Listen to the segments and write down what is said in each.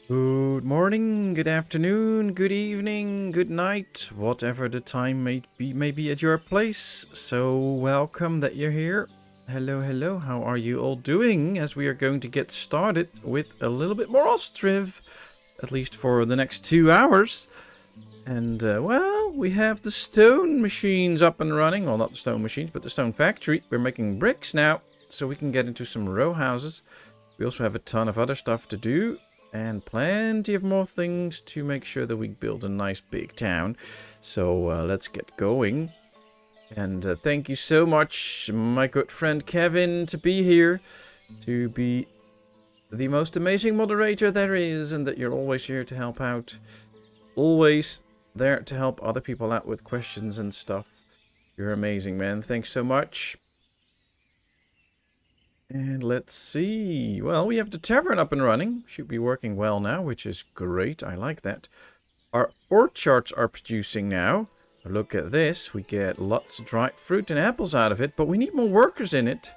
Good morning, good afternoon, good evening, good night, whatever the time may be at your place. So welcome that you're here. Hello, hello, how are you all doing? As we are going to get started with a little bit more Ostriv, at least for the next 2 hours. And, well, we have the stone machines up and running. Well, not the stone machines, but the stone factory. We're making bricks now, so we can get into some row houses. We also have a ton of other stuff to do. And plenty of more things to make sure that we build a nice big town. So let's get going. And thank you so much, my good friend Kevin, to be here. To be the most amazing moderator there is. And that you're always here to help out. Always there to help other people out with questions and stuff. You're amazing, man. Thanks so much. And let's see. Well, we have the tavern up and running. Should be working well now, which is great. I like that. Our orchards are producing now. Look at this. We get lots of dried fruit and apples out of it, but we need more workers in it.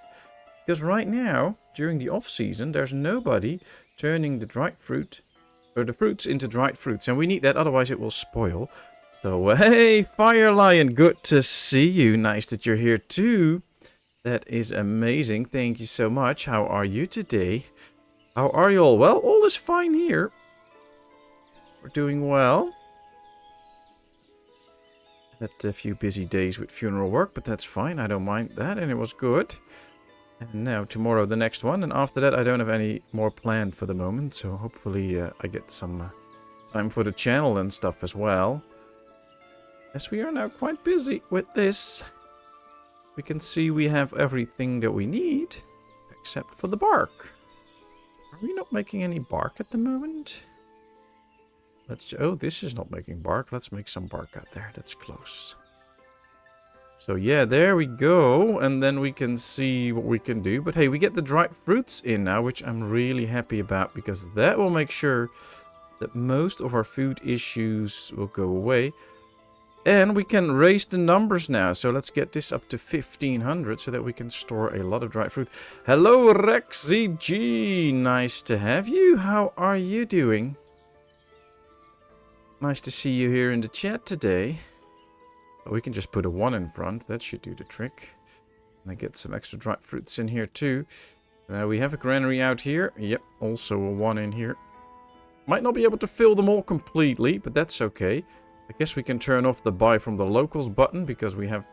Because right now, during the off-season, there's nobody turning the dried fruit, or the fruits into dried fruits. And we need that, otherwise it will spoil. So, hey, Fire Lion, good to see you. Nice that you're here too. That is amazing. Thank you so much. How are you today? How are you all? Well, all is fine here. We're doing well. Had a few busy days with funeral work, but that's fine. I don't mind that, and it was good. And now tomorrow the next one, and after that I don't have any more planned for the moment. So hopefully I get some time for the channel and stuff as well. As we are now quite busy with this. We can see we have everything that we need, except for the bark. Are we not making any bark at the moment? Oh, this is not making bark. Let's make some bark out there. That's close. So yeah, there we go. And then we can see what we can do. But hey, we get the dried fruits in now, which I'm really happy about, because that will make sure that most of our food issues will go away. And we can raise the numbers now. So let's get this up to 1500 so that we can store a lot of dried fruit. Hello, Rexy G. Nice to have you. How are you doing? Nice to see you here in the chat today. We can just put a 1 in front. That should do the trick. And I get some extra dried fruits in here too. We have a granary out here. Yep, also a 1 in here. Might not be able to fill them all completely, but that's okay. I guess we can turn off the buy from the locals button because we have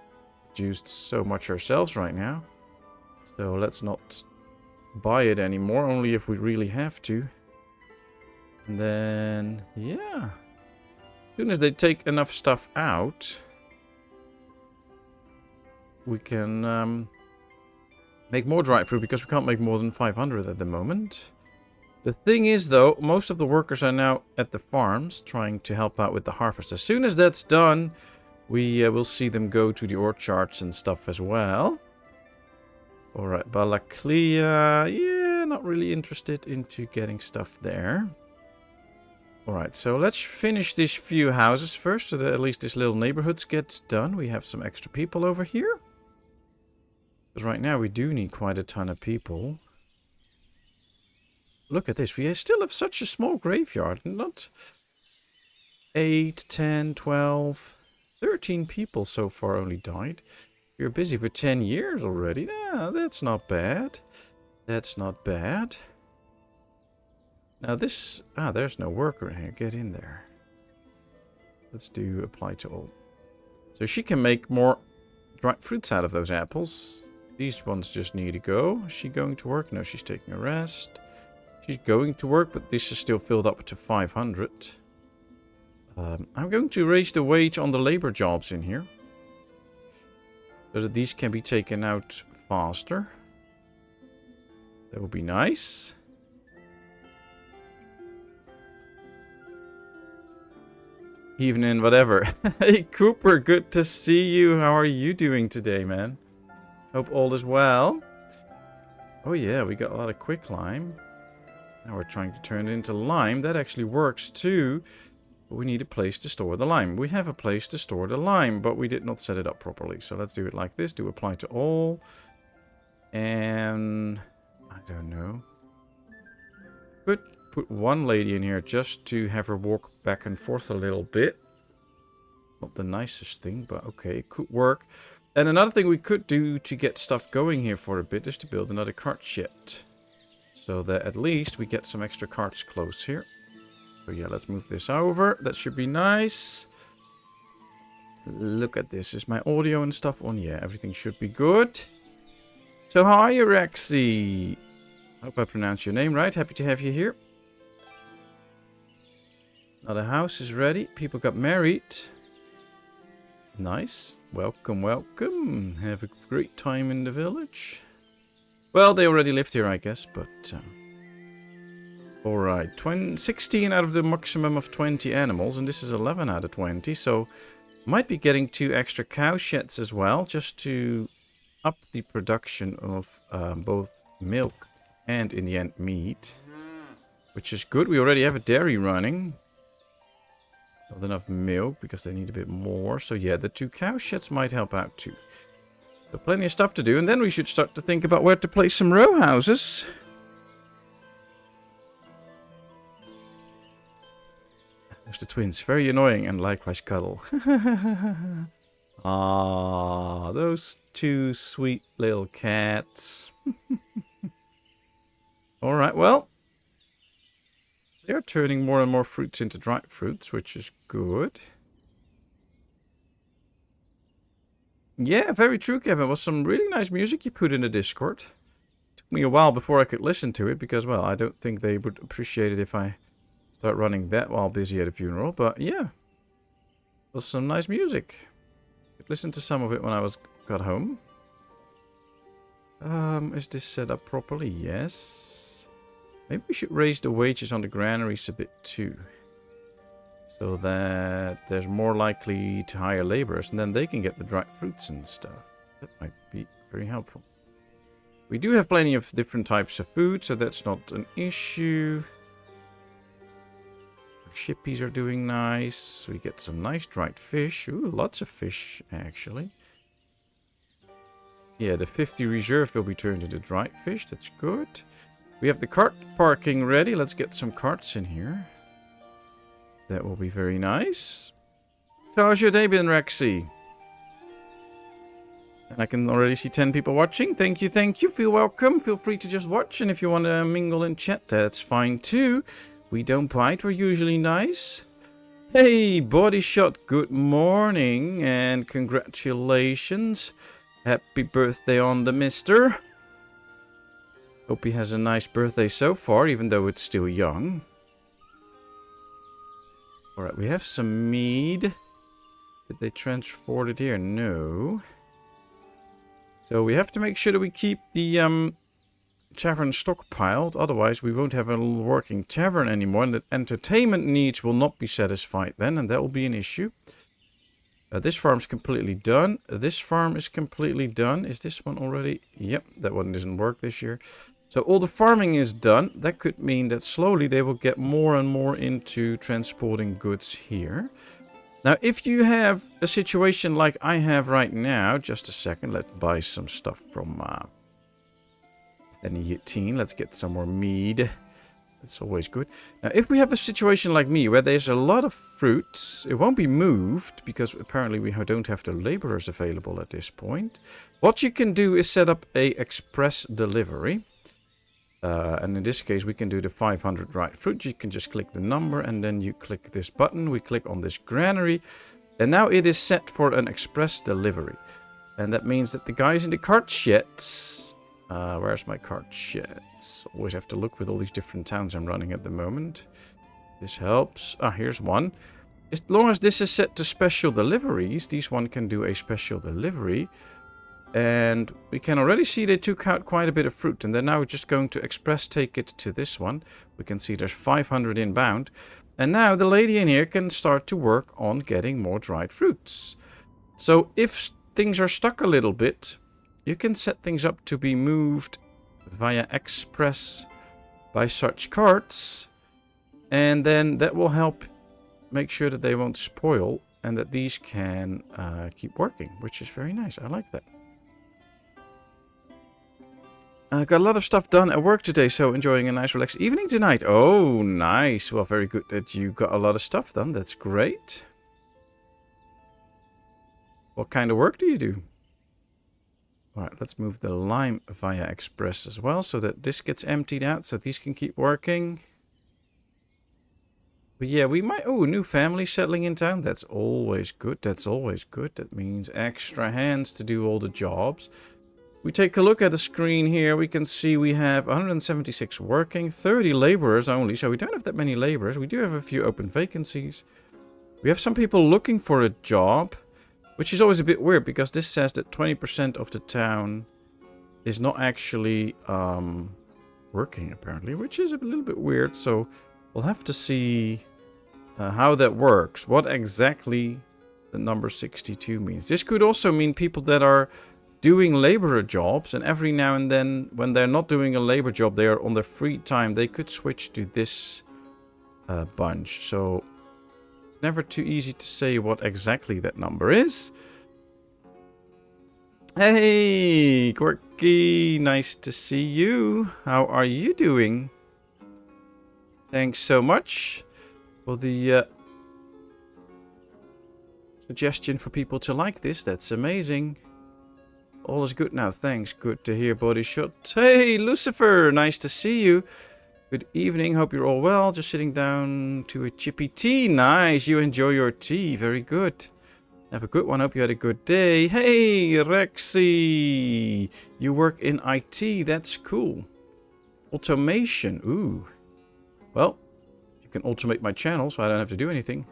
produced so much ourselves right now. So let's not buy it anymore, only if we really have to. And then, yeah. As soon as they take enough stuff out, we can make more dried fruit because we can't make more than 500 at the moment. The thing is, though, most of the workers are now at the farms trying to help out with the harvest. As soon as that's done, we will see them go to the orchards and stuff as well. Alright, Balaklia, yeah, not really interested into getting stuff there. Alright, so let's finish these few houses first, so that at least this little neighborhood gets done. We have some extra people over here. Because right now we do need quite a ton of people. Look at this. We still have such a small graveyard. Not 8, 10, 12, 13 people so far only died. You're busy for 10 years already. Yeah, that's not bad. That's not bad. Now this... Ah, there's no worker in here. Get in there. Let's do apply to all. So she can make more dried fruits out of those apples. These ones just need to go. Is she going to work? No, she's taking a rest. She's going to work, but this is still filled up to 500. I'm going to raise the wage on the labor jobs in here. So that these can be taken out faster. That would be nice. Evening, whatever. Hey, Cooper, good to see you. How are you doing today, man? Hope all is well. Oh yeah, we got a lot of quicklime. Now we're trying to turn it into lime. That actually works too. But we need a place to store the lime. We have a place to store the lime, but we did not set it up properly. So let's do it like this. Do apply to all. And I don't know. Could put one lady in here just to have her walk back and forth a little bit. Not the nicest thing, but okay, it could work. And another thing we could do to get stuff going here for a bit is to build another cart shed. So that at least we get some extra carts close here. So yeah, let's move this over. That should be nice. Look at this. Is my audio and stuff on? Yeah, everything should be good. So how are you, Rexy? I hope I pronounced your name right. Happy to have you here. Now the house is ready. People got married. Nice. Welcome, welcome. Have a great time in the village. Well, they already lived here, I guess, but... Alright, 16 out of the maximum of 20 animals, and this is 11 out of 20, so... Might be getting 2 extra cow sheds as well, just to up the production of both milk and, in the end, meat. Which is good. We already have a dairy running. Not enough milk, because they need a bit more. So yeah, the 2 cow sheds might help out too. So plenty of stuff to do, and then we should start to think about where to place some row houses. There's the twins. Very annoying, and likewise cuddle. Ah, those 2 sweet little cats. Alright, well. They're turning more and more fruits into dried fruits, which is good. Yeah, very true, Kevin. It was some really nice music you put in the Discord. Took me a while before I could listen to it, because, well, I don't think they would appreciate it if I start running that while busy at a funeral. But, yeah. It was some nice music. I could listen to some of it when I got home. Is this set up properly? Yes. Maybe we should raise the wages on the granaries a bit too. So that there's more likely to hire laborers, and then they can get the dried fruits and stuff. That might be very helpful. We do have plenty of different types of food, so that's not an issue. Our shippies are doing nice. We get some nice dried fish. Ooh, lots of fish, actually. Yeah, the 50 reserved will be turned into dried fish. That's good. We have the cart parking ready. Let's get some carts in here. That will be very nice. So how's your day been, Rexy? And I can already see 10 people watching. Thank you, thank you. Feel welcome. Feel free to just watch. And if you want to mingle in chat, that's fine too. We don't bite. We're usually nice. Hey, Body Shot. Good morning. And congratulations. Happy birthday on the mister. Hope he has a nice birthday so far, even though it's still young. Alright, we have some mead. Did they transport it here? No. So we have to make sure that we keep the tavern stockpiled. Otherwise, we won't have a working tavern anymore. And the entertainment needs will not be satisfied then, and that will be an issue. This farm's completely done. This farm is completely done. Is this one already? Yep, that one doesn't work this year. So all the farming is done. That could mean that slowly they will get more and more into transporting goods here. Now, if you have a situation like I have right now, just a second, let's buy some stuff from N18. Let's get some more mead. That's always good. Now, if we have a situation like me, where there's a lot of fruits, it won't be moved, because apparently we don't have the laborers available at this point. What you can do is set up a express delivery. And in this case, we can do the 500 dried fruit. You can just click the number, and then you click this button. We click on this granary, and now it is set for an express delivery. And that means that the guys in the cart sheds... where's my cart sheds? Always have to look with all these different towns I'm running at the moment. This helps. Ah, here's one. As long as this is set to special deliveries, these one can do a special delivery. And we can already see they took out quite a bit of fruit. And they're now just going to express take it to this one. We can see there's 500 inbound. And now the lady in here can start to work on getting more dried fruits. So if things are stuck a little bit, you can set things up to be moved via express by such carts. And then that will help make sure that they won't spoil and that these can keep working, which is very nice. I like that. Got a lot of stuff done at work today, so enjoying a nice relaxed evening tonight. Oh, nice. Well, very good that you got a lot of stuff done. That's great. What kind of work do you do? Alright, let's move the lime via express as well, so that this gets emptied out, so these can keep working. But yeah, we might... Oh, new family settling in town. That's always good. That's always good. That means extra hands to do all the jobs. We take a look at the screen here. We can see we have 176 working, 30 laborers only. So we don't have that many laborers. We do have a few open vacancies. We have some people looking for a job, which is always a bit weird because this says that 20% of the town is not actually working apparently, which is a little bit weird. So we'll have to see how that works. What exactly the number 62 means. This could also mean people that are doing laborer jobs, and every now and then when they're not doing a labor job, they are on their free time, they could switch to this bunch. So it's never too easy to say what exactly that number is. Hey Quirky, nice to see you. How are you doing? Thanks so much for the suggestion for people to like this. That's amazing. All is good now, thanks. Good to hear, Body Shot. Hey, Lucifer, nice to see you. Good evening, hope you're all well. Just sitting down to a chippy tea. Nice, you enjoy your tea. Very good. Have a good one, hope you had a good day. Hey, Rexy. You work in IT, that's cool. Automation, ooh. Well, you can automate my channel, so I don't have to do anything.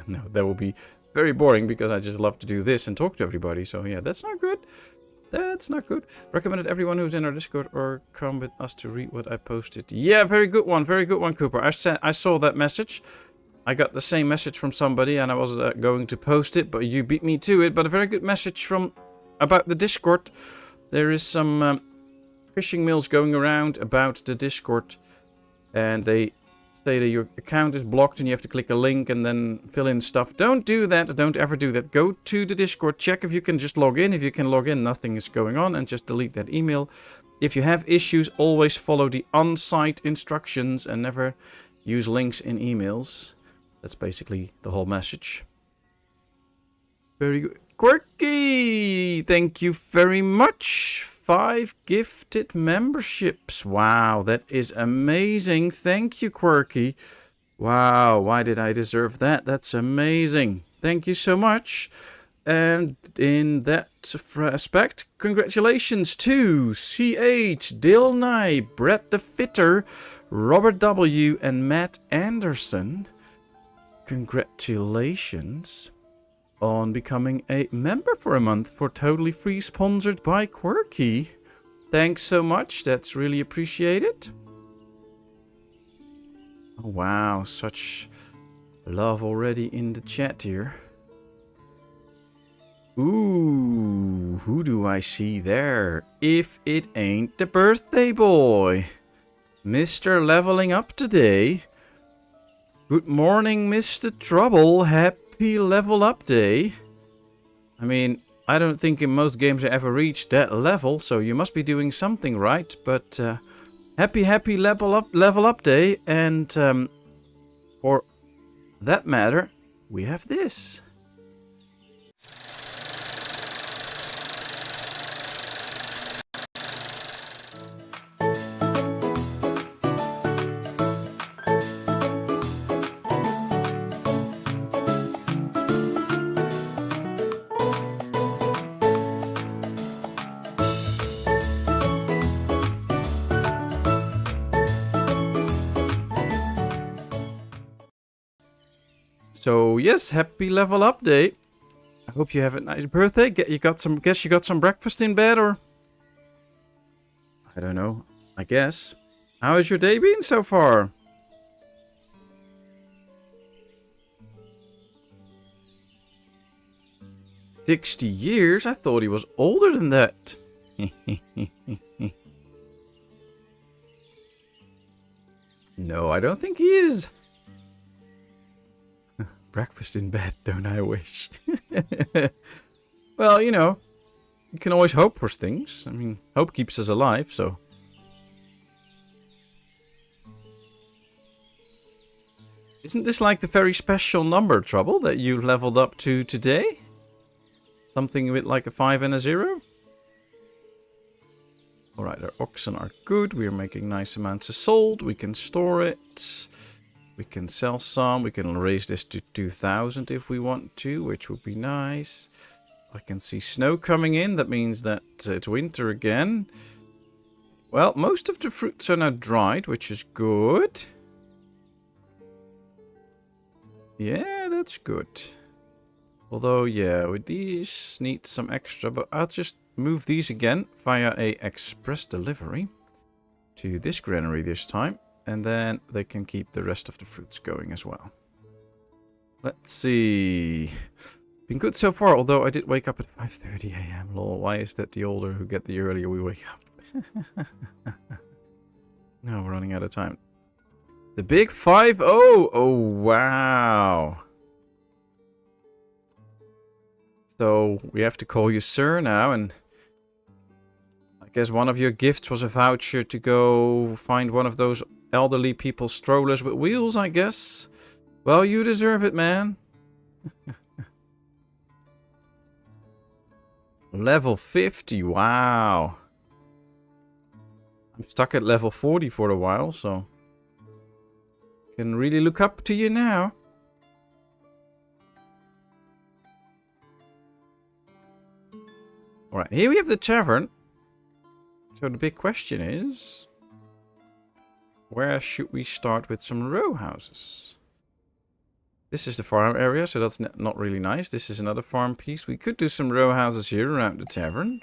No, that will be very boring because I just love to do this and talk to everybody. So yeah, that's not good. That's not good. Recommended everyone who's in our Discord or come with us to read what I posted. Yeah, very good one, Cooper. I saw that message. I got the same message from somebody and I was going to post it, but you beat me to it. But a very good message from about the Discord. There is some phishing mails going around about the Discord, and they say that your account is blocked and you have to click a link and then fill in stuff. Don't do that. Don't ever do that. Go to the Discord. Check if you can just log in. If you can log in, nothing is going on, and just delete that email. If you have issues, always follow the on-site instructions and never use links in emails. That's basically the whole message. Very good. Quirky! Thank you very much. 5 gifted memberships. Wow, that is amazing. Thank you, Quirky. Wow, why did I deserve that? That's amazing. Thank you so much. And in that aspect, congratulations to CH, Dil Nye, Brett the Fitter, Robert W, and Matt Anderson. Congratulations on becoming a member for a month for totally free, sponsored by Quirky. Thanks so much. That's really appreciated. Oh, wow, such love already in the chat here. Ooh, who do I see there? If it ain't the birthday boy, Mr. Leveling Up today. Good morning, Mr. Trouble. Happy level up day. I mean, I don't think in most games I ever reached that level, so you must be doing something right. But happy level up day, and for that matter, we have this. So yes, happy level up day. I hope you have a nice birthday. Guess you got some breakfast in bed, or I don't know. I guess. How has your day been so far? $60 years? I thought he was older than that. No, I don't think he is. Breakfast in bed, don't I wish? Well, you know, you can always hope for things. I mean, hope keeps us alive, so... Isn't this like the very special number, Trouble, that you leveled up to today? Something with like a 5 and a 0? Alright, our oxen are good. We are making nice amounts of salt. We can store it. We can sell some. We can raise this to 2,000 if we want to, which would be nice. I can see snow coming in. That means that it's winter again. Well, most of the fruits are now dried, which is good. Yeah, that's good. Although, yeah, with these need some extra, but I'll just move these again via a express delivery to this granary this time, and then they can keep the rest of the fruits going as well. Let's see. Been good so far, although I did wake up at 5:30 AM. Lol, why is that the older who get the earlier we wake up? No, we're running out of time. The big 5-0! Oh, wow. So, we have to call you sir now, and I guess one of your gifts was a voucher to go find one of those elderly people's strollers with wheels, I guess. Well, you deserve it, man. Level 50, wow. I'm stuck at level 40 for a while, so... can really look up to you now. Alright, here we have the tavern. So the big question is... where should we start with some row houses? This is the farm area, so that's not really nice. This is another farm piece. We could do some row houses here around the tavern.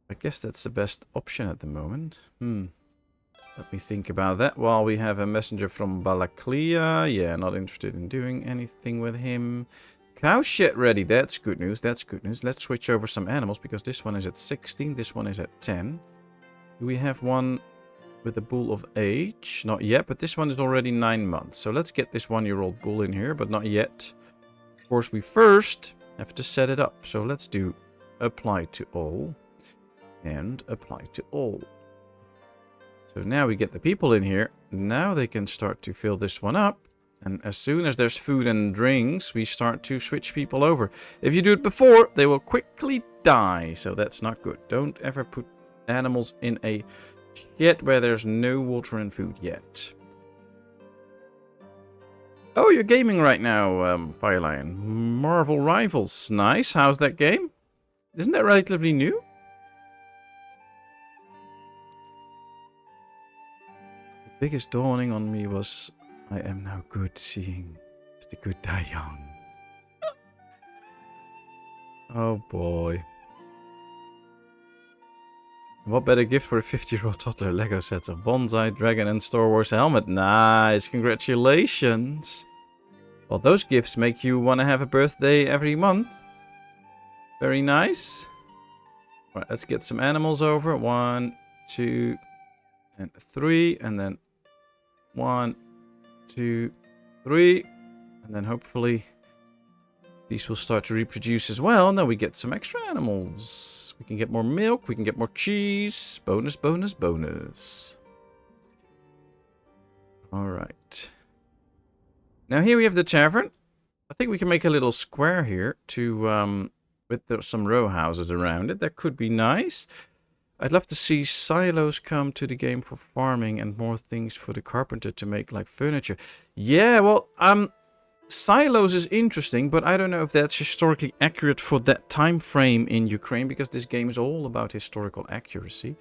I guess that's the best option at the moment. Let me think about that while we have a messenger from Balaklia. Yeah, not interested in doing anything with him. Cow shed ready. That's good news. That's good news. Let's switch over some animals because this one is at 16. This one is at 10. Do we have one with a bull of age? Not yet, but this one is already 9 months. So let's get this 1-year-old bull in here, but not yet. Of course, we first have to set it up. So let's do apply to all and apply to all. So now we get the people in here. Now they can start to fill this one up. And as soon as there's food and drinks, we start to switch people over. If you do it before, they will quickly die. So that's not good. Don't ever put animals in a shed where there's no water and food yet. Oh, you're gaming right now, Firelion. Marvel Rivals. Nice. How's that game? Isn't that relatively new? The biggest dawning on me was... I am now good, seeing the good die young. Oh boy. What better gift for a 50-year-old toddler? Lego sets of Bonsai, Dragon and Star Wars helmet. Nice, congratulations. Well, those gifts make you want to have a birthday every month. Very nice. Right, let's get some animals over. 1, 2, and 3. And then 1, 2, 3, and then hopefully these will start to reproduce as well, and then we get some extra animals. We can get more milk, we can get more cheese. Bonus, bonus, bonus. Alright. Now here we have the tavern. I think we can make a little square here to with some row houses around it. That could be nice. I'd love to see silos come to the game for farming and more things for the carpenter to make, like furniture. Yeah, well, silos is interesting, but I don't know if that's historically accurate for that time frame in Ukraine, because this game is all about historical accuracy.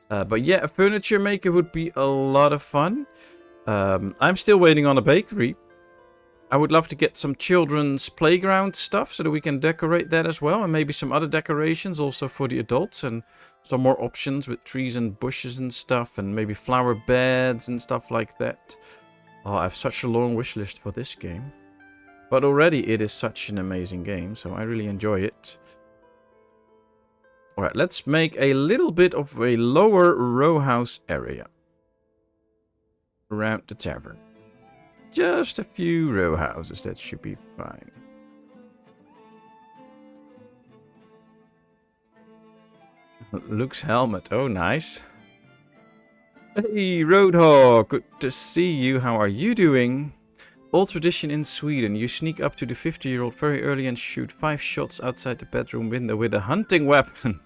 But yeah, a furniture maker would be a lot of fun. I'm still waiting on a bakery. I would love to get some children's playground stuff so that we can decorate that as well, and maybe some other decorations also for the adults, and some more options with trees and bushes and stuff, and maybe flower beds and stuff like that. Oh, I have such a long wish list for this game. But already it is such an amazing game, so I really enjoy it. Alright, let's make a little bit of a lower row house area around the tavern. Just a few row houses, that should be fine. Luke's helmet. Oh, nice. Hey, Roadhog. Good to see you. How are you doing? Old tradition in Sweden. You sneak up to the 50-year-old very early and shoot 5 shots outside the bedroom window with a hunting weapon.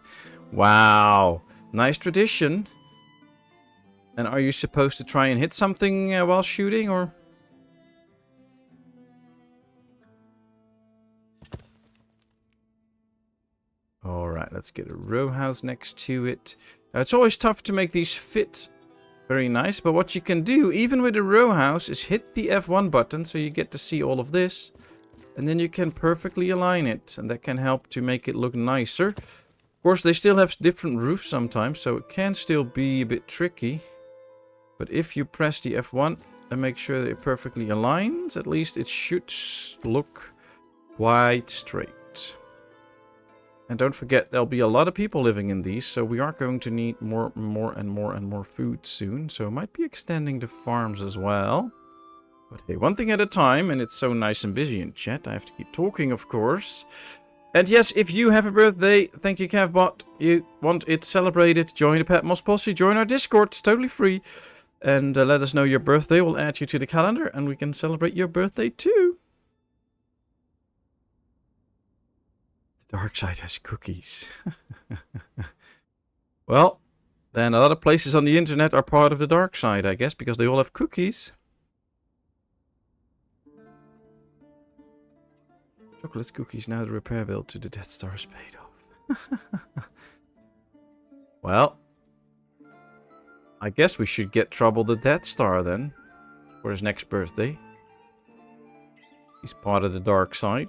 Wow. Nice tradition. And are you supposed to try and hit something while shooting, or? Alright, let's get a row house next to it. It's always tough to make these fit very nice, but what you can do, even with a row house, is hit the F1 button so you get to see all of this. And then you can perfectly align it, and that can help to make it look nicer. Of course, they still have different roofs sometimes, so it can still be a bit tricky. But if you press the F1 and make sure that it perfectly aligns, at least it should look quite straight. And don't forget, there'll be a lot of people living in these, so we are going to need more food soon. So it might be extending the farms as well. But hey, one thing at a time, and it's so nice and busy in chat. I have to keep talking, of course. And yes, if you have a birthday, thank you, Cavbot, you want it celebrated, join the Patmos Posse, join our Discord, it's totally free. And let us know your birthday, we'll add you to the calendar, and we can celebrate your birthday too. The dark side has cookies. Well, then a lot of places on the internet are part of the dark side, I guess, because they all have cookies. Chocolate cookies, now the repair bill to the Death Star is paid off. Well, I guess we should get Trouble the Death Star then, for his next birthday. He's part of the dark side.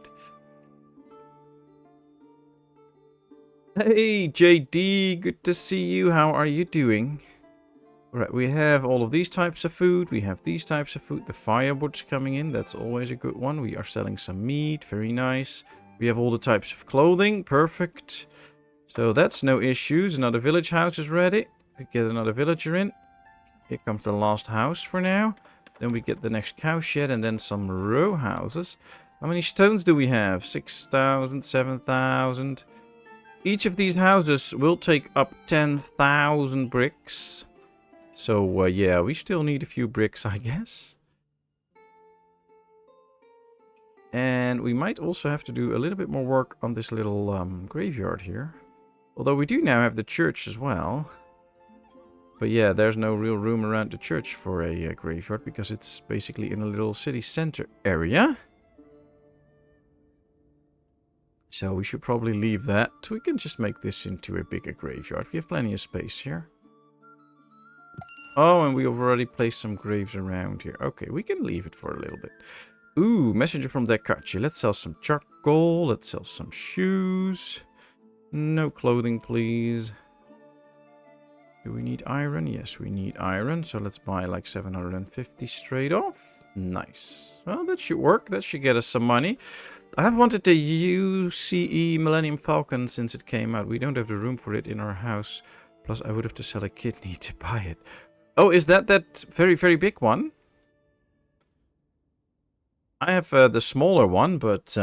Hey, JD, good to see you. How are you doing? Alright, we have all of these types of food. We have these types of food. The firewood's coming in. That's always a good one. We are selling some meat. Very nice. We have all the types of clothing. Perfect. So that's no issues. Another village house is ready. We get another villager in. Here comes the last house for now. Then we get the next cow shed and then some row houses. How many stones do we have? 6,000, 7,000. Each of these houses will take up 10,000 bricks. So, yeah, we still need a few bricks, I guess. And we might also have to do a little bit more work on this little graveyard here. Although we do now have the church as well. But yeah, there's no real room around the church for a graveyard because it's basically in a little city center area. So we should probably leave that. We can just make this into a bigger graveyard. We have plenty of space here. Oh, and we have already placed some graves around here. Okay, we can leave it for a little bit. Ooh, messenger from Dekachi. Let's sell some charcoal. Let's sell some shoes. No clothing, please. Do we need iron? Yes, we need iron. So let's buy like 750 straight off. Nice. Well, that should work. That should get us some money. I have wanted the UCE Millennium Falcon since it came out. We don't have the room for it in our house. Plus, I would have to sell a kidney to buy it. Oh, is that very, very big one? I have the smaller one, but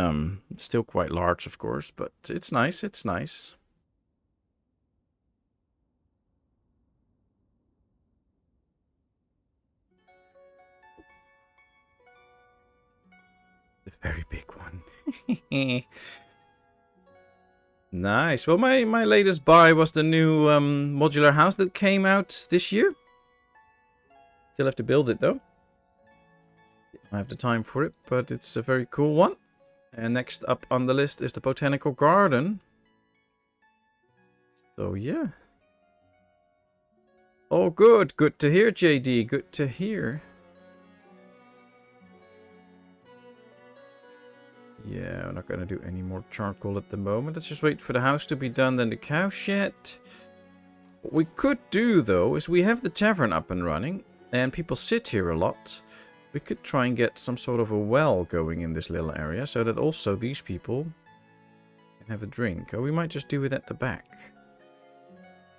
it's still quite large, of course. But it's nice. It's nice. The very big one. Nice. Well, my latest buy was the new modular house that came out this year. Still have to build it, though. I have the time for it, but it's a very cool one. And next up on the list is the botanical garden. So, yeah. Oh, good. Good to hear, JD. Good to hear. Yeah, we're not going to do any more charcoal at the moment. Let's just wait for the house to be done, then the cow shed. What we could do, though, is we have the tavern up and running, and people sit here a lot. We could try and get some sort of a well going in this little area, so that also these people can have a drink. Or we might just do it at the back.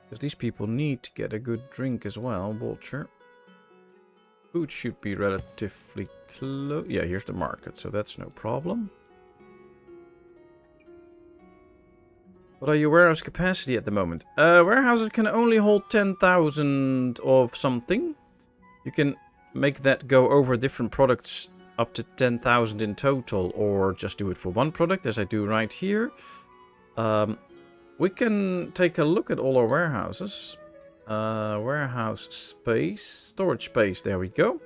Because these people need to get a good drink as well, Vulture. Food should be relatively close. Yeah, here's the market, so that's no problem. What are your warehouse capacity at the moment? Warehouses can only hold 10,000 of something. You can make that go over different products up to 10,000 in total, or just do it for one product, as I do right here. We can take a look at all our warehouses. Warehouse space, storage space, there we go.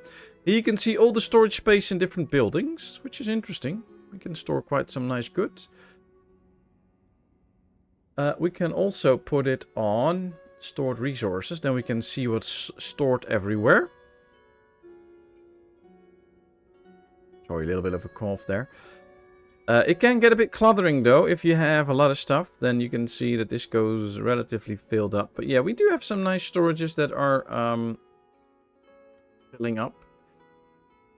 Here you can see all the storage space in different buildings, which is interesting. We can store quite some nice goods. We can also put it on stored resources, then we can see what's stored everywhere. Sorry, a little bit of a cough there. It can get a bit cluttering though. If you have a lot of stuff, then you can see that this goes relatively filled up. But yeah, we do have some nice storages that are filling up.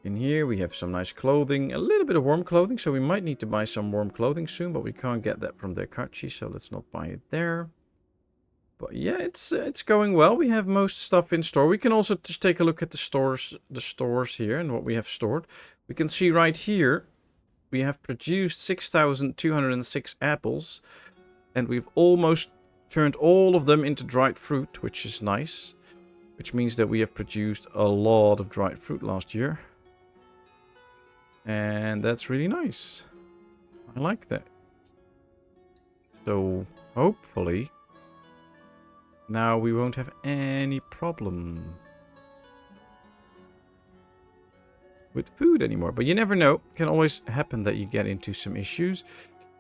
In here we have some nice clothing, a little bit of warm clothing, so we might need to buy some warm clothing soon, but we can't get that from Dekachi, so let's not buy it there. But yeah, it's going well. We have most stuff in store. We can also just take a look at the stores here and what we have stored. We can see right here we have produced 6,206 apples, and we've almost turned all of them into dried fruit, which is nice. Which means that we have produced a lot of dried fruit last year. And that's really nice. I like that. So, hopefully, now we won't have any problem with food anymore. But you never know. It can always happen that you get into some issues.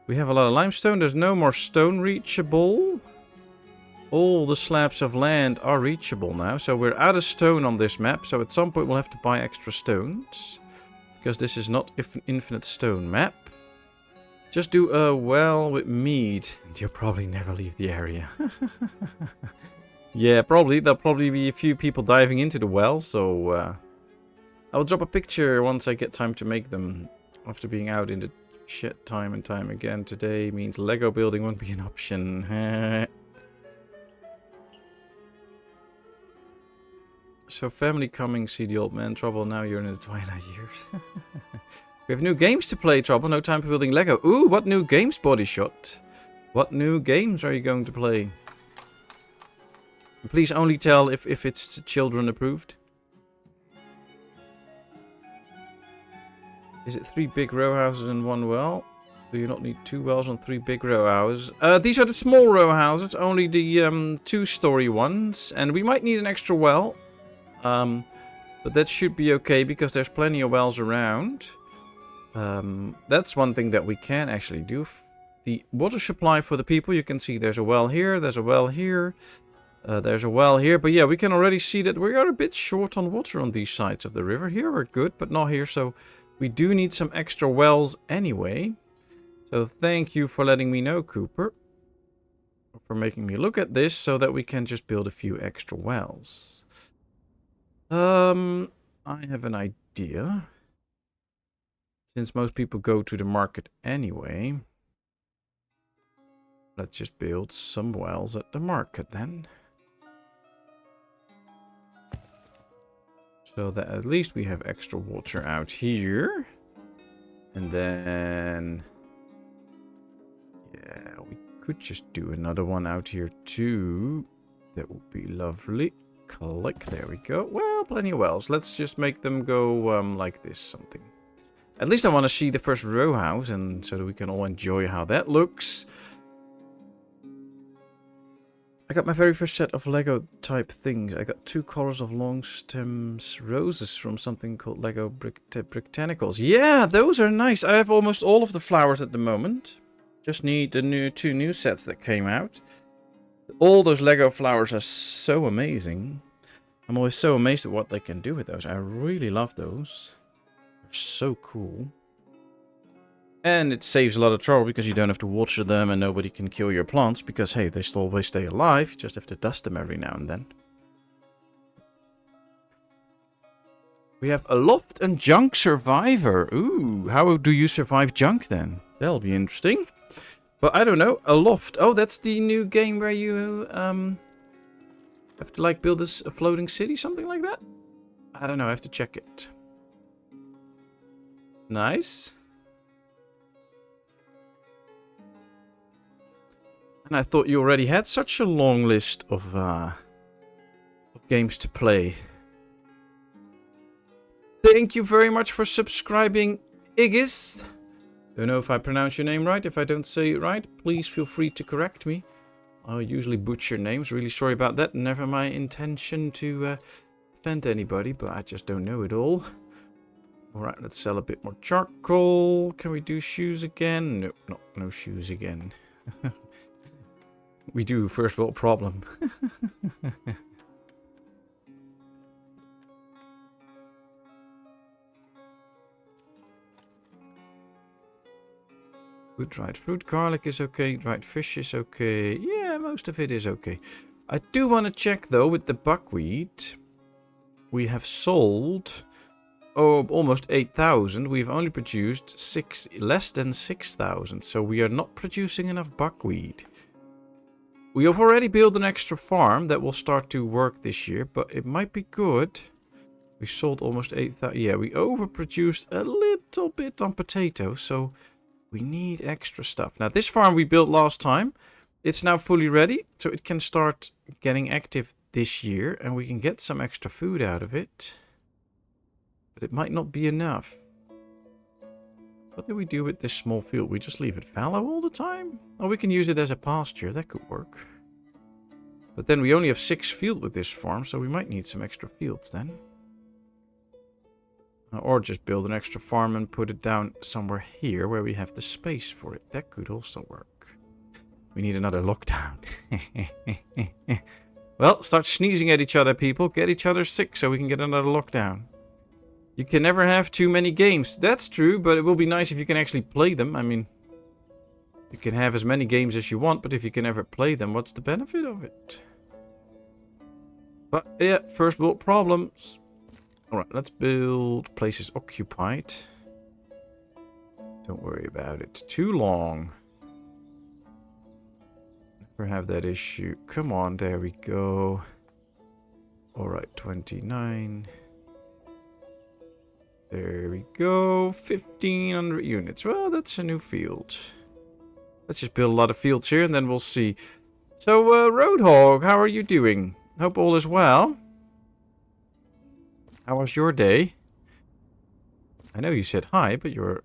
We have a lot of limestone. There's no more stone reachable. All the slabs of land are reachable now. So we're out of stone on this map. So at some point we'll have to buy extra stones. Because this is not an infinite stone map. Just do a well with mead. And you'll probably never leave the area. Yeah, probably. There'll probably be a few people diving into the well. So I'll drop a picture once I get time to make them. After being out in the shit time and time again. Today means Lego building won't be an option. So family coming, see the old man, Trouble, now you're in the twilight years. We have new games to play, Trouble, no time for building Lego. Ooh, what new games, Body Shot? What new games are you going to play? Please only tell if it's children approved. Is it 3 big row houses and 1 well? Do you not need 2 wells on 3 big row houses? These are the small row houses, only the 2-story ones. And we might need an extra well. But that should be okay because there's plenty of wells around. That's one thing that we can actually do. The water supply for the people, you can see there's a well here, there's a well here, there's a well here. But yeah, we can already see that we are a bit short on water on these sides of the river. Here we're good, but not here. So we do need some extra wells anyway. So thank you for letting me know, Cooper. For making me look at this so that we can just build a few extra wells. I have an idea. Since most people go to the market anyway, let's just build some wells at the market then. So that at least we have extra water out here. And then, yeah, we could just do another one out here too. That would be lovely. Click, there we go. Well, plenty of wells. Let's just make them go like this, something. At least I want to see the first row house, and so that we can all enjoy how that looks. I got my very first set of Lego type things. I got 2 colors of long stems roses from something called Lego Bricktanicals. Yeah, those are nice. I have almost all of the flowers at the moment. Just need the 2 new sets that came out. All those Lego flowers are so amazing. I'm always so amazed at what they can do with those. I really love those. They're so cool. And it saves a lot of trouble because you don't have to water them and nobody can kill your plants. Because, hey, they still always stay alive. You just have to dust them every now and then. We have a loft and junk survivor. Ooh, how do you survive junk then? That'll be interesting. But I don't know, a loft. Oh, that's the new game where you have to like build a floating city, something like that? I don't know, I have to check it. Nice. And I thought you already had such a long list of games to play. Thank you very much for subscribing, Igis. Don't know if I pronounce your name right. If I don't say it right, please feel free to correct me. I usually butcher names. Really sorry about that. Never my intention to offend anybody, but I just don't know it all. Alright, let's sell a bit more charcoal. Can we do shoes again? No, no shoes again. We do, first world problem. Good dried fruit, garlic is okay, dried fish is okay. Yeah, most of it is okay. I do want to check though with the buckwheat. We have sold almost 8,000. We've only produced less than 6,000. So we are not producing enough buckwheat. We have already built an extra farm that will start to work this year, but it might be good. We sold almost 8,000. Yeah, we overproduced a little bit on potatoes, so we need extra stuff. Now, this farm we built last time, it's now fully ready, so it can start getting active this year, and we can get some extra food out of it. But it might not be enough. What do we do with this small field? We just leave it fallow all the time? Oh, we can use it as a pasture. That could work. But then we only have 6 fields with this farm, so we might need some extra fields then. Or just build an extra farm and put it down somewhere here where we have the space for it. That could also work. We need another lockdown. Well, start sneezing at each other, people. Get each other sick so we can get another lockdown. You can never have too many games. That's true, but it will be nice if you can actually play them. I mean, you can have as many games as you want, but if you can never play them, what's the benefit of it? But yeah, first world problems. Alright, let's build places occupied. Don't worry about it too long. Never have that issue. Come on, there we go. Alright, 29. There we go. 1,500 units. Well, that's a new field. Let's just build a lot of fields here and then we'll see. So, Roadhog, how are you doing? Hope all is well. How was your day? I know you said hi, but you're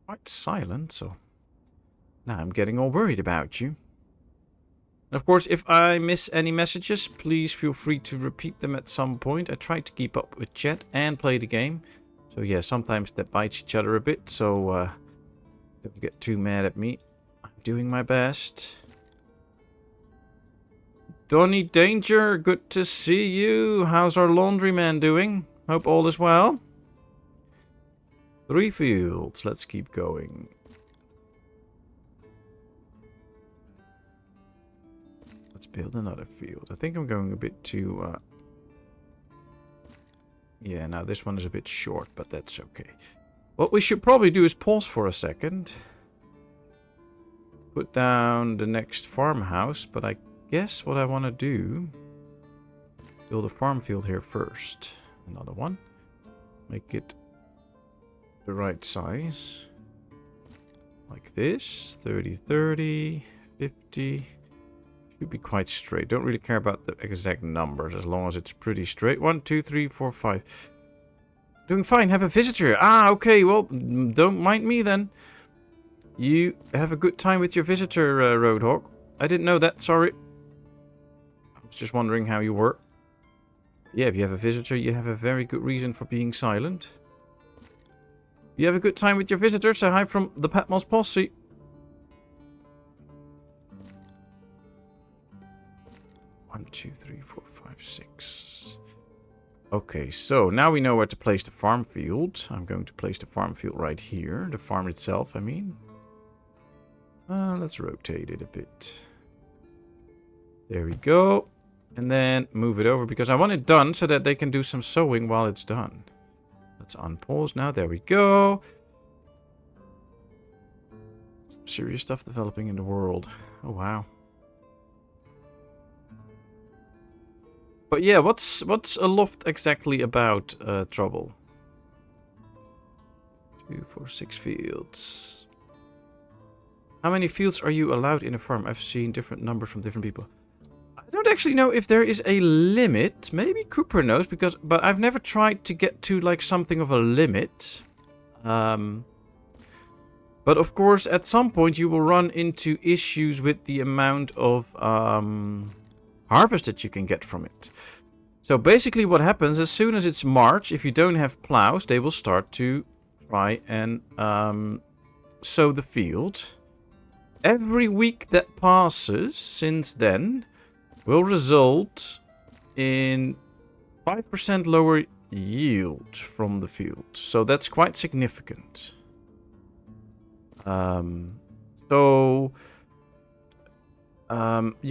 quite silent, so now I'm getting all worried about you. And of course, if I miss any messages, please feel free to repeat them at some point. I try to keep up with chat and play the game. So yeah, sometimes that bites each other a bit, so don't get too mad at me. I'm doing my best. Donny Danger, good to see you. How's our laundryman doing? Hope all is well. 3 fields, let's keep going. Let's build another field. I think I'm going a bit too... Yeah, now this one is a bit short, but that's okay. What we should probably do is pause for a second. Put down the next farmhouse, but I guess what I want to do... Build a farm field here first. Another one. Make it the right size. Like this. 30, 30, 50... Should be quite straight. Don't really care about the exact numbers as long as it's pretty straight. 1, 2, 3, 4, 5. Doing fine. Have a visitor. Ah, okay. Well, don't mind me then. You have a good time with your visitor, Roadhog. I didn't know that. Sorry. I was just wondering how you were. Yeah, if you have a visitor, you have a very good reason for being silent. You have a good time with your visitor. Say hi from the Patmos Posse. One, 2, 3, 4, 5, 6. Okay, so now we know where to place the farm field. I'm going to place the farm field right here. The farm itself, I mean. Let's rotate it a bit. There we go. And then move it over because I want it done so that they can do some sewing while it's done. Let's unpause now. There we go. Some serious stuff developing in the world. Oh, wow. But yeah, what's a loft exactly about, Trouble? 2, 4, 6 fields. How many fields are you allowed in a farm? I've seen different numbers from different people. I don't actually know if there is a limit. Maybe Cooper knows, but I've never tried to get to like something of a limit. But of course, at some point you will run into issues with the amount of harvest that you can get from it. So basically what happens, as soon as it's March, if you don't have plows, they will start to try and sow the field. Every week that passes since then will result in 5% lower yield from the field. So that's quite significant. You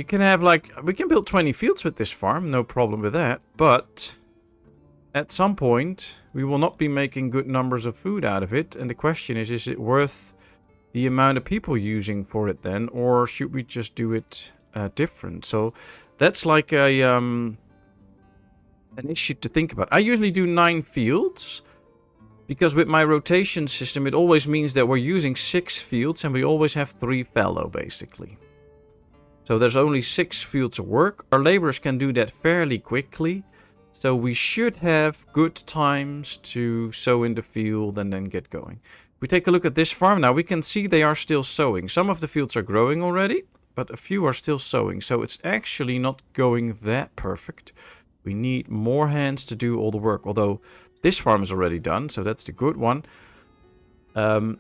can have we can build 20 fields with this farm, no problem with that. But at some point, we will not be making good numbers of food out of it. And the question is it worth the amount of people using for it then? Or should we just do it different? So that's like an issue to think about. I usually do 9 fields. Because with my rotation system, it always means that we're using 6 fields and we always have 3 fallow, basically. So there's only 6 fields of work. Our laborers can do that fairly quickly. So we should have good times to sow in the field and then get going. If we take a look at this farm now, we can see they are still sowing. Some of the fields are growing already, but a few are still sowing. So it's actually not going that perfect. We need more hands to do all the work, although this farm is already done, so that's the good one. And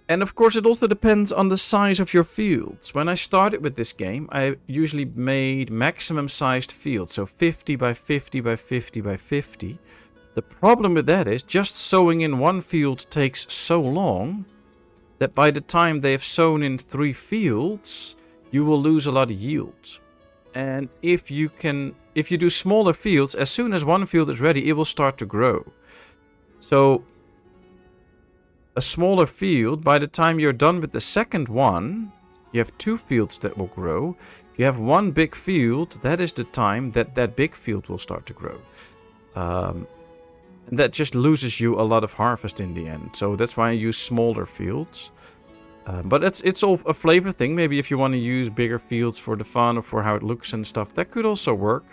of course, it also depends on the size of your fields. When I started with this game, I usually made maximum sized fields, so 50 by 50 by 50 by 50. The problem with that is just sowing in one field takes so long that by the time they've sown in 3 fields, you will lose a lot of yield. And if you do smaller fields, as soon as one field is ready, it will start to grow. So a smaller field, by the time you're done with the second one, you have 2 fields that will grow. If you have one big field, that is the time that that big field will start to grow. And that just loses you a lot of harvest in the end. So that's why I use smaller fields. But it's all a flavor thing. Maybe if you want to use bigger fields for the fun or for how it looks and stuff, that could also work.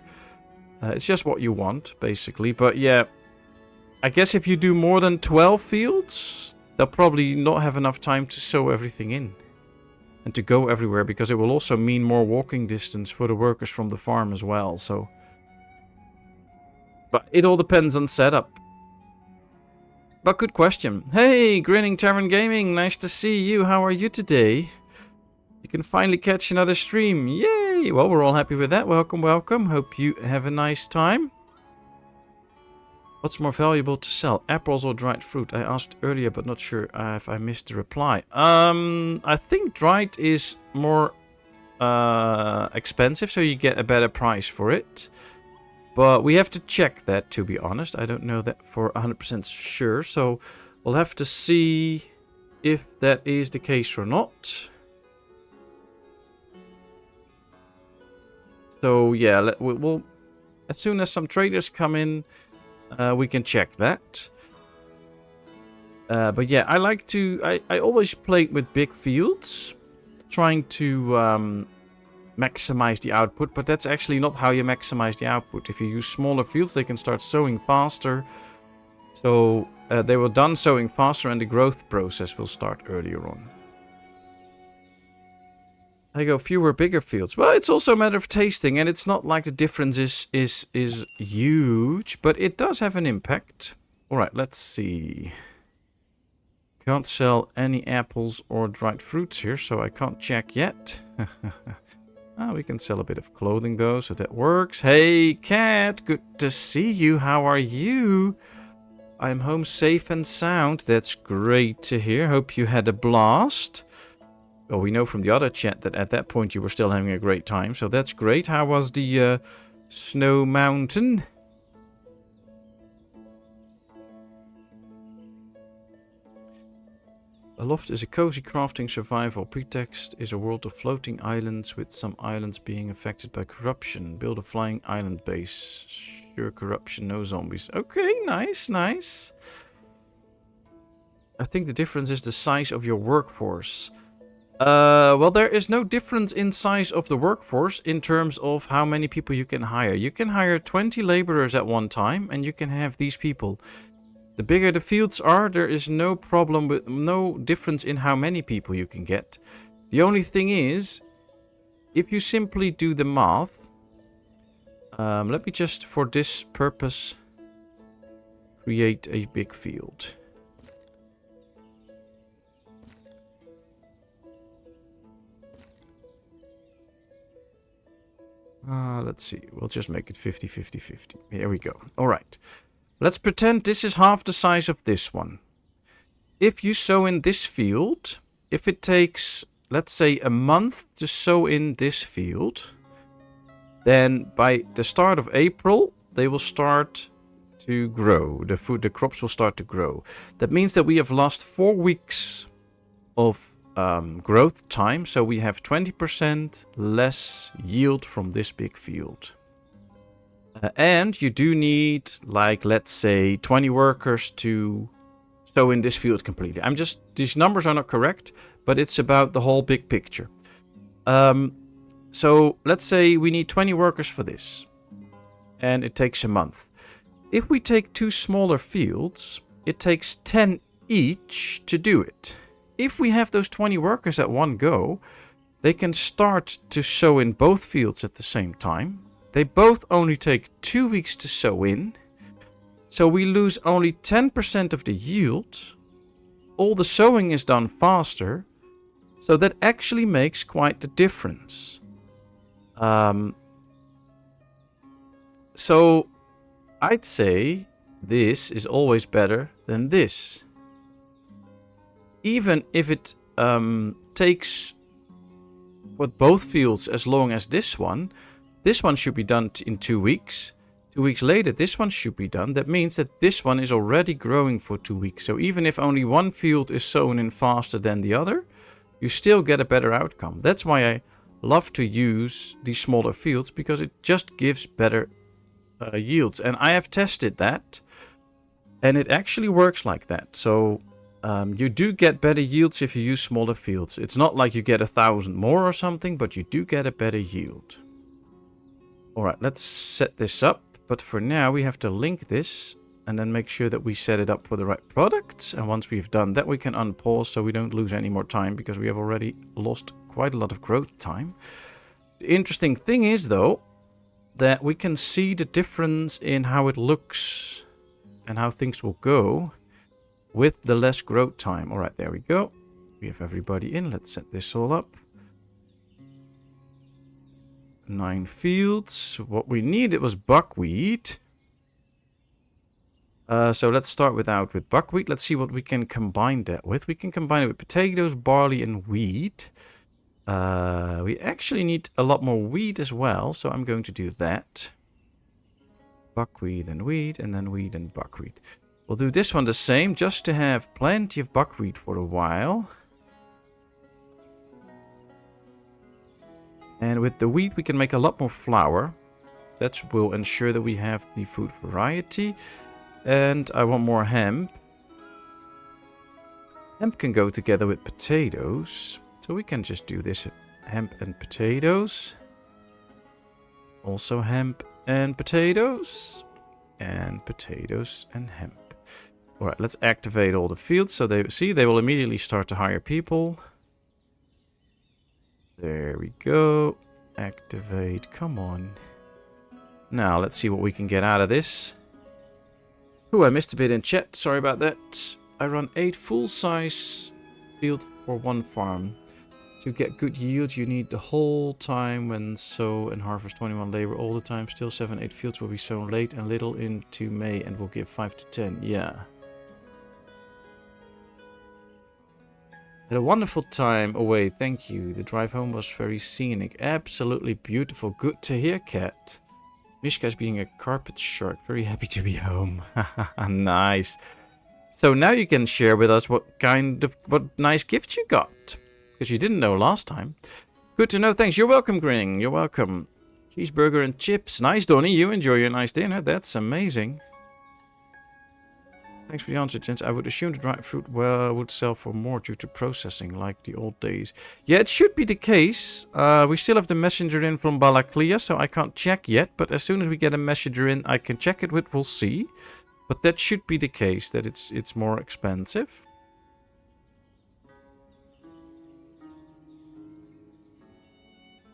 It's just what you want, basically. But yeah, I guess if you do more than 12 fields, they'll probably not have enough time to sow everything in and to go everywhere, because it will also mean more walking distance for the workers from the farm as well. So, but it all depends on setup. But good question. Hey, Grinning Tavern Gaming, nice to see you. How are you today? You can finally catch another stream. Yay! Well, we're all happy with that. Welcome, welcome. Hope you have a nice time. What's more valuable to sell, apples or dried fruit? I asked earlier, but not sure if I missed the reply. I think dried is more expensive, so you get a better price for it. But we have to check that, to be honest. I don't know that for 100% sure, so we'll have to see if that is the case or not. So yeah, we'll as soon as some traders come in, we can check that. But yeah, I always play with big fields, trying to maximize the output, but that's actually not how you maximize the output. If you use smaller fields, they can start sowing faster. So they will done sowing faster and the growth process will start earlier on. I go fewer bigger fields. Well, it's also a matter of tasting, and it's not like the difference is huge, but it does have an impact. All right, let's see. Can't sell any apples or dried fruits here, so I can't check yet. We can sell a bit of clothing though, so that works. Hey, Cat, good to see you. How are you? I'm home safe and sound. That's great to hear. Hope you had a blast. Well, we know from the other chat that at that point you were still having a great time, so that's great. How was the snow mountain? A loft is a cozy crafting survival. Pretext is a world of floating islands, with some islands being affected by corruption. Build a flying island base. Sure corruption, no zombies. Okay, nice, nice. I think the difference is the size of your workforce. Well, there is no difference in size of the workforce in terms of how many people you can hire. You can hire 20 laborers at one time, and you can have these people. The bigger the fields are, there is no problem with no difference in how many people you can get. The only thing is, if you simply do the math, let me just for this purpose create a big field. Let's see. We'll just make it 50, 50, 50. Here we go. All right. Let's pretend this is half the size of this one. If you sow in this field, if it takes, let's say, a month to sow in this field, then by the start of April, they will start to grow. The crops will start to grow. That means that we have lost 4 weeks of growth time, so we have 20% less yield from this big field. And you do need, like, let's say 20 workers to sow in this field completely. These numbers are not correct, but it's about the whole big picture. So let's say we need 20 workers for this, and it takes a month. If we take 2 smaller fields, it takes 10 each to do it. If we have those 20 workers at one go, they can start to sow in both fields at the same time. They both only take 2 weeks to sow in. So we lose only 10% of the yield. All the sowing is done faster. So that actually makes quite the difference. So I'd say this is always better than this. Even if it takes for both fields as long as this one should be done in 2 weeks. 2 weeks later, this one should be done. That means that this one is already growing for 2 weeks. So even if only one field is sown in faster than the other, you still get a better outcome. That's why I love to use these smaller fields, because it just gives better yields. And I have tested that, and it actually works like that. So you do get better yields if you use smaller fields. It's not like you get 1,000 more or something, but you do get a better yield. Alright, let's set this up. But for now, we have to link this and then make sure that we set it up for the right products. And once we've done that, we can unpause so we don't lose any more time, because we have already lost quite a lot of growth time. The interesting thing is, though, that we can see the difference in how it looks and how things will go with the less growth time. All right, there we go. We have everybody in. Let's set this all up. 9 fields. What we needed was buckwheat. So let's start with buckwheat. Let's see what we can combine that with. We can combine it with potatoes, barley, and wheat. We actually need a lot more wheat as well, so I'm going to do that. Buckwheat and wheat, and then wheat and buckwheat. We'll do this one the same, just to have plenty of buckwheat for a while. And with the wheat, we can make a lot more flour. That will ensure that we have the food variety. And I want more hemp. Hemp can go together with potatoes. So we can just do this, hemp and potatoes. Also hemp and potatoes. And potatoes and hemp. Alright, let's activate all the fields. So they will immediately start to hire people. There we go. Activate. Come on. Now, let's see what we can get out of this. Ooh, I missed a bit in chat. Sorry about that. I run 8 full-size fields for one farm. To get good yield, you need the whole time when sow and harvest 21 labor all the time. Still 7-8 fields will be sown late and little into May and will give 5 to 10. Yeah. Had a wonderful time away, thank you. The drive home was very scenic. Absolutely beautiful. Good to hear, Cat. Mishka's being a carpet shark. Very happy to be home. Nice. So now you can share with us what nice gifts you got. Because you didn't know last time. Good to know, thanks. You're welcome, Gring. You're welcome. Cheeseburger and chips. Nice, Donnie. You enjoy your nice dinner. That's amazing. Thanks for the answer, gents. I would assume the dried fruit would sell for more due to processing, like the old days. Yeah, it should be the case. We still have the messenger in from Balaklia, so I can't check yet. But as soon as we get a messenger in, I can check it with. We'll see. But that should be the case, that it's more expensive.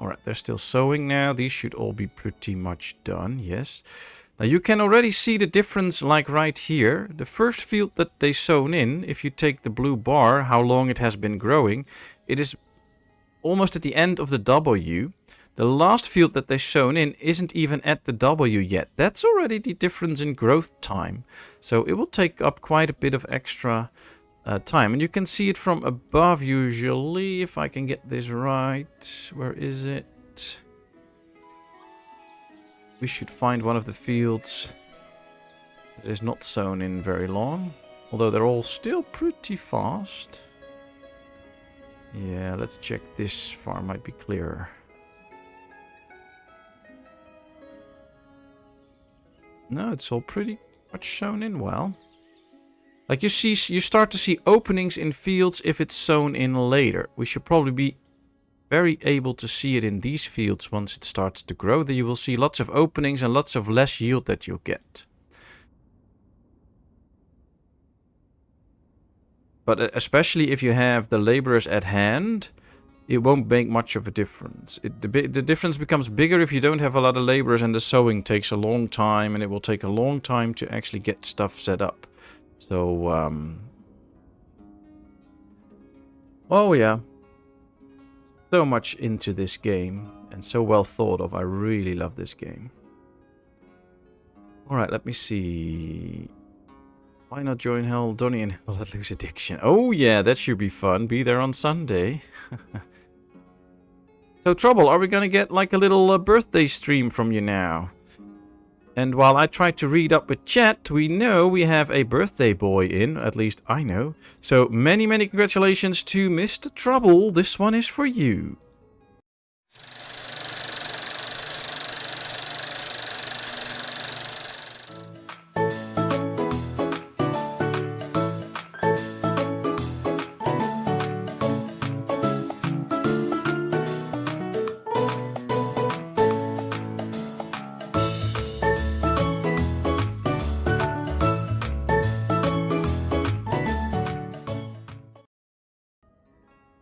Alright, they're still sowing now. These should all be pretty much done, yes. Now you can already see the difference, like right here. The first field that they sown in, if you take the blue bar, how long it has been growing, it is almost at the end of the W. The last field that they sown in isn't even at the W yet. That's already the difference in growth time. So it will take up quite a bit of extra time. And you can see it from above usually, if I can get this right. Where is it? We should find one of the fields that is not sown in very long. Although they're all still pretty fast. Yeah, let's check this farm, might be clearer. No, it's all pretty much sown in well. Like you start to see openings in fields if it's sown in later. We should probably be very able to see it in these fields once it starts to grow. Then you will see lots of openings and lots of less yield that you'll get. But especially if you have the laborers at hand, it won't make much of a difference. The difference becomes bigger if you don't have a lot of laborers and the sowing takes a long time, and it will take a long time to actually get stuff set up. So, oh yeah. So much into this game, and so well thought of. I really love this game. Alright, let me see. Why not join Hell, Donnie and Hell at Lose Addiction? Oh yeah, that should be fun. Be there on Sunday. So, Trouble, are we gonna get like a little birthday stream from you now? And while I try to read up with chat, we know we have a birthday boy in. At least I know. So many, many congratulations to Mr. Trouble. This one is for you.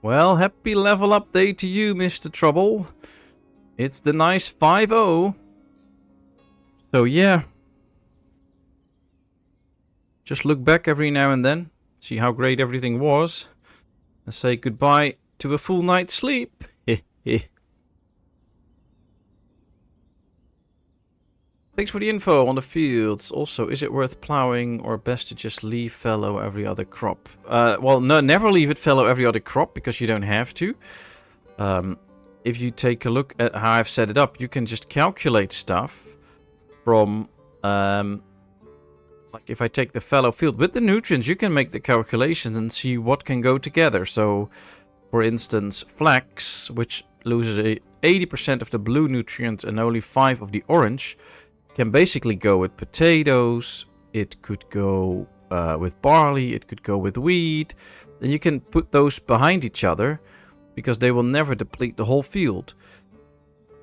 Well, happy level up day to you, Mr. Trouble. It's the nice 5-0. So yeah. Just look back every now and then. See how great everything was. And say goodbye to a full night's sleep. Thanks for the info on the fields. Also, is it worth plowing or best to just leave fallow every other crop? Well, no, never leave it fallow every other crop because you don't have to. If you take a look at how I've set it up, you can just calculate stuff from... like if I take the fallow field with the nutrients, you can make the calculations and see what can go together. So, for instance, flax, which loses 80% of the blue nutrients and only 5 of the orange, can basically go with potatoes, it could go with barley, it could go with wheat. And you can put those behind each other because they will never deplete the whole field.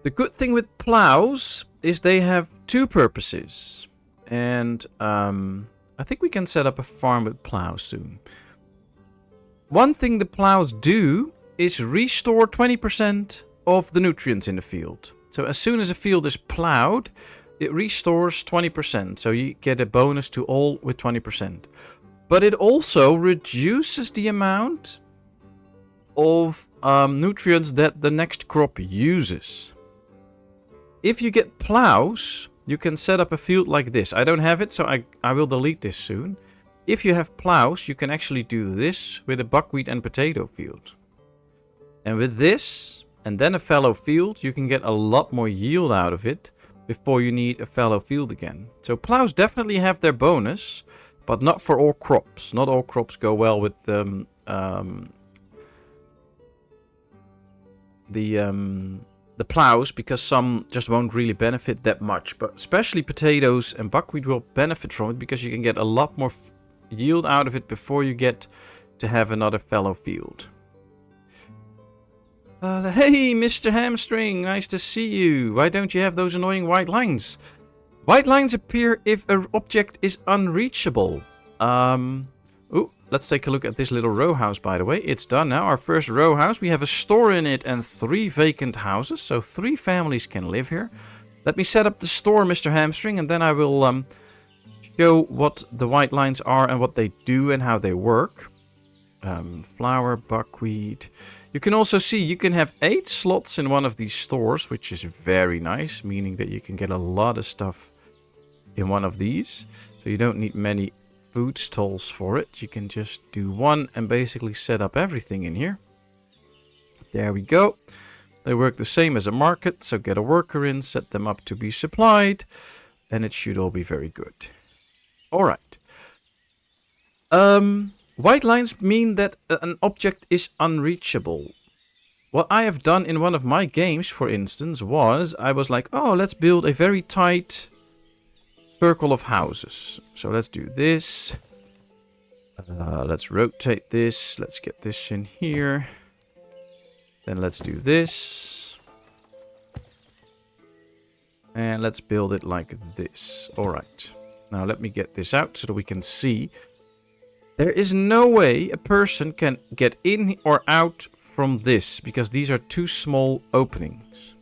The good thing with plows is they have two purposes. And I think we can set up a farm with plows soon. One thing the plows do is restore 20% of the nutrients in the field. So as soon as a field is plowed, it restores 20%, so you get a bonus to all with 20%. But it also reduces the amount of nutrients that the next crop uses. If you get plows, you can set up a field like this. I don't have it, so I will delete this soon. If you have plows, you can actually do this with a buckwheat and potato field. And with this, and then a fallow field, you can get a lot more yield out of it before you need a fallow field again. So plows definitely have their bonus, but not for all crops. Not all crops go well with the plows, because some just won't really benefit that much. But especially potatoes and buckwheat will benefit from it because you can get a lot more yield out of it before you get to have another fallow field. Hey, Mr. Hamstring, nice to see you. Why don't you have those annoying white lines? White lines appear if an object is unreachable. Ooh, let's take a look at this little row house, by the way. It's done now, our first row house. We have a store in it and 3 vacant houses, so 3 families can live here. Let me set up the store, Mr. Hamstring, and then I will show what the white lines are and what they do and how they work. Flour, buckwheat. You can also see you can have 8 slots in one of these stores, which is very nice, meaning that you can get a lot of stuff in one of these. So you don't need many food stalls for it. You can just do one and basically set up everything in here. There we go. They work the same as a market, so get a worker in, set them up to be supplied, and it should all be very good. Alright. White lines mean that an object is unreachable. What I have done in one of my games, for instance, was I was like, oh, let's build a very tight circle of houses. So let's do this. Let's rotate this. Let's get this in here. Then let's do this. And let's build it like this. Alright. Now let me get this out so that we can see. There is no way a person can get in or out from this, because these are 2 small openings.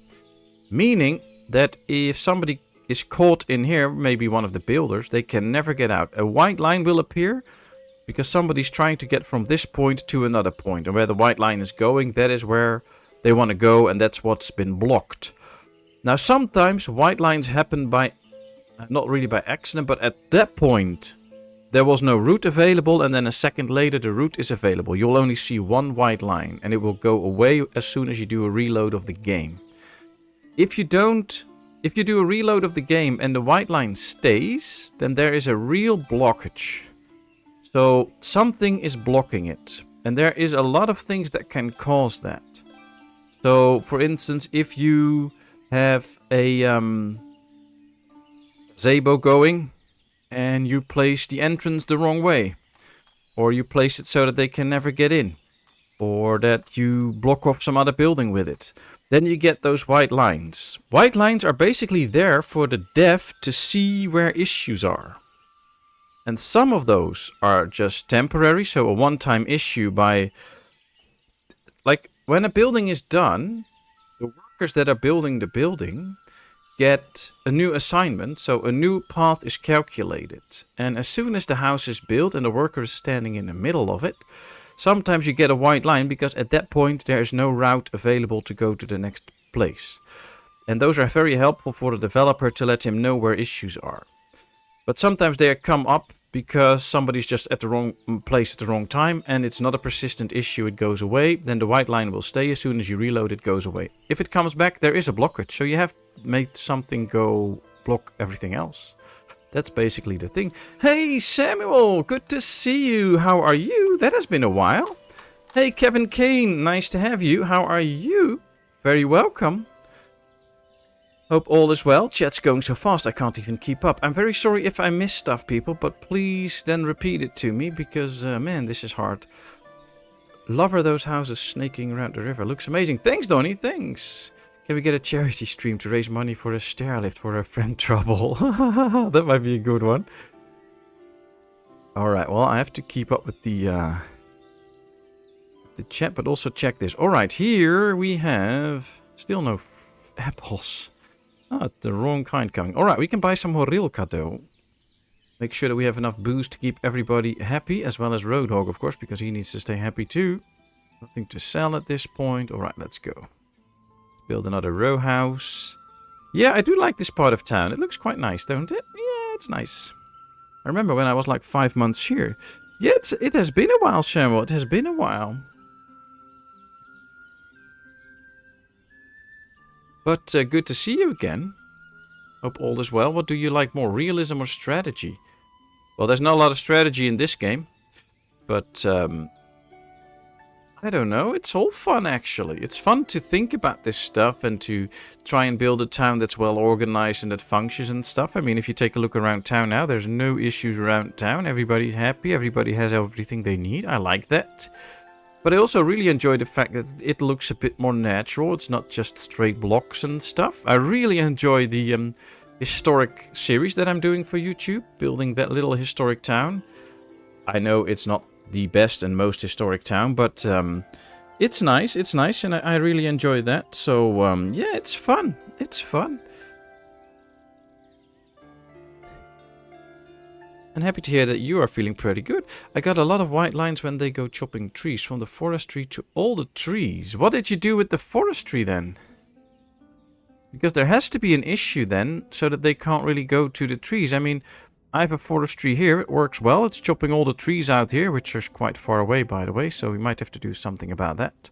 Meaning that if somebody is caught in here, maybe one of the builders, they can never get out. A white line will appear because somebody's trying to get from this point to another point. And where the white line is going, that is where they want to go, and that's what's been blocked. Now sometimes white lines happen by, not really by accident, but at that point there was no route available, and then a second later the route is available. You'll only see 1 white line, and it will go away as soon as you do a reload of the game. If you do a reload of the game and the white line stays, then there is a real blockage. So something is blocking it, and there is a lot of things that can cause that. So for instance, if you have a Zabo going, and you place the entrance the wrong way, or you place it so that they can never get in, or that you block off some other building with it, then you get those white lines. White lines are basically there for the dev to see where issues are. And some of those are just temporary, so a one-time issue by... Like, when a building is done, the workers that are building the building get a new assignment, so a new path is calculated. And as soon as the house is built and the worker is standing in the middle of it, sometimes you get a white line because at that point there is no route available to go to the next place. And those are very helpful for the developer to let him know where issues are. But sometimes they come up because somebody's just at the wrong place at the wrong time, and it's not a persistent issue, it goes away. Then the white line will stay. As soon as you reload, it goes away. If it comes back, there is a blockage, so you have made something go block everything else. That's basically the thing. Hey Samuel, good to see you. How are you? That has been a while. Hey Kevin Kane, nice to have you. How are you? Very welcome. Hope all is well. Chat's going so fast I can't even keep up. I'm very sorry if I miss stuff, people, but please then repeat it to me, because, man, this is hard. Love are those houses snaking around the river. Looks amazing. Thanks, Donnie. Thanks. Can we get a charity stream to raise money for a stair lift for our friend Trouble? That might be a good one. Alright, well, I have to keep up with the chat, but also check this. Alright, here we have still no apples. Ah, the wrong kind coming. Alright, we can buy some Horilka though. Make sure that we have enough booze to keep everybody happy, as well as Roadhog, of course, because he needs to stay happy too. Nothing to sell at this point. Alright, let's go. Build another row house. Yeah, I do like this part of town. It looks quite nice, don't it? Yeah, it's nice. I remember when I was like 5 months here. Yeah, it has been a while, Samuel. It has been a while. But good to see you again. Hope all is well. What do you like more, realism or strategy? Well, there's not a lot of strategy in this game. But I I don't know. It's all fun, actually. It's fun to think about this stuff and to try and build a town that's well organized and that functions and stuff. I mean, if you take a look around town now, there's no issues around town. Everybody's happy. Everybody has everything they need. I like that. But I also really enjoy the fact that it looks a bit more natural. It's not just straight blocks and stuff. I really enjoy the historic series that I'm doing for YouTube, building that little historic town. I know it's not the best and most historic town, but it's nice, and I really enjoy that. So yeah, it's fun. It's fun. And happy to hear that you are feeling pretty good. I got a lot of white lines when they go chopping trees, from the forestry to all the trees. What did you do with the forestry then? Because there has to be an issue then, so that they can't really go to the trees. I mean, I have a forestry here. It works well. It's chopping all the trees out here, which are quite far away, by the way. So we might have to do something about that.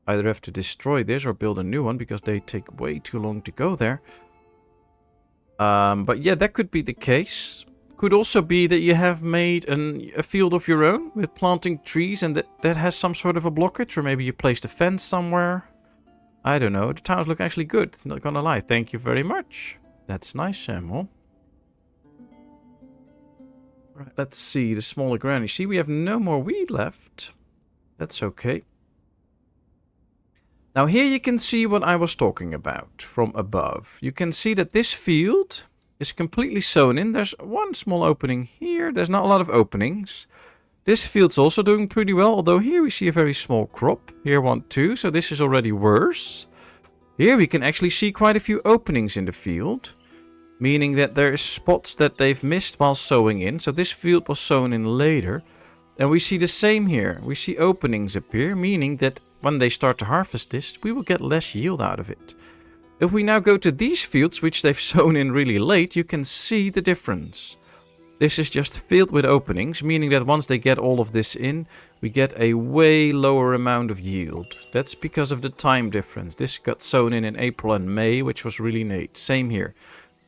Either have to destroy this or build a new one, because they take way too long to go there. But yeah, that could be the case. Could also be that you have made a field of your own with planting trees, and that has some sort of a blockage, or maybe you placed a fence somewhere. I don't know. The towns look actually good, not gonna lie. Thank you very much. That's nice, Samuel. Right, let's see. The smaller ground. You see, we have no more weed left. That's okay. Now here you can see what I was talking about from above. You can see that this field is completely sown in. There's one small opening here. There's not a lot of openings. This field's also doing pretty well, although here we see a very small crop. Here one too, so this is already worse. Here we can actually see quite a few openings in the field, meaning that there is spots that they've missed while sowing in. So this field was sown in later. And we see the same here. We see openings appear, meaning that when they start to harvest this, we will get less yield out of it. If we now go to these fields, which they've sown in really late, you can see the difference. This is just filled with openings, meaning that once they get all of this in, we get a way lower amount of yield. That's because of the time difference. This got sown in April and May, which was really late. Same here.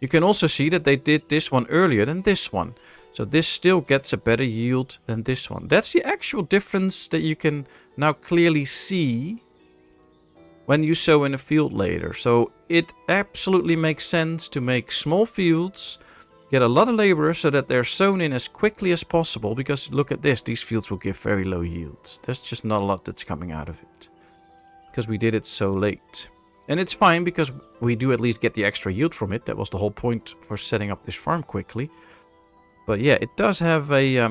You can also see that they did this one earlier than this one. So this still gets a better yield than this one. That's the actual difference that you can now clearly see when you sow in a field later. So it absolutely makes sense to make small fields, get a lot of laborers so that they're sown in as quickly as possible. Because look at this, these fields will give very low yields. There's just not a lot that's coming out of it, because we did it so late. And it's fine, because we do at least get the extra yield from it. That was the whole point for setting up this farm quickly. But yeah, it does have a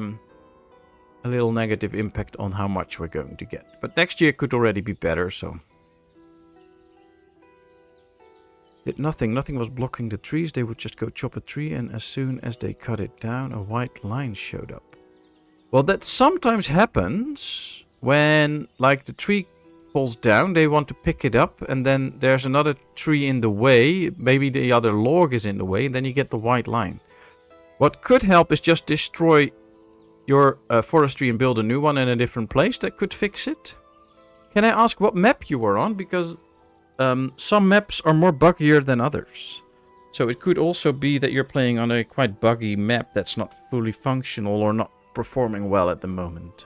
little negative impact on how much we're going to get. But next year could already be better, so. Did nothing. Nothing was blocking the trees. They would just go chop a tree, and as soon as they cut it down, a white line showed up. Well, that sometimes happens when, like, the tree falls down, they want to pick it up, and then there's another tree in the way. Maybe the other log is in the way, and then you get the white line. What could help is just destroy your forestry and build a new one in a different place. That could fix it. Can I ask what map you were on? Because some maps are more buggier than others. So it could also be that you're playing on a quite buggy map that's not fully functional or not performing well at the moment.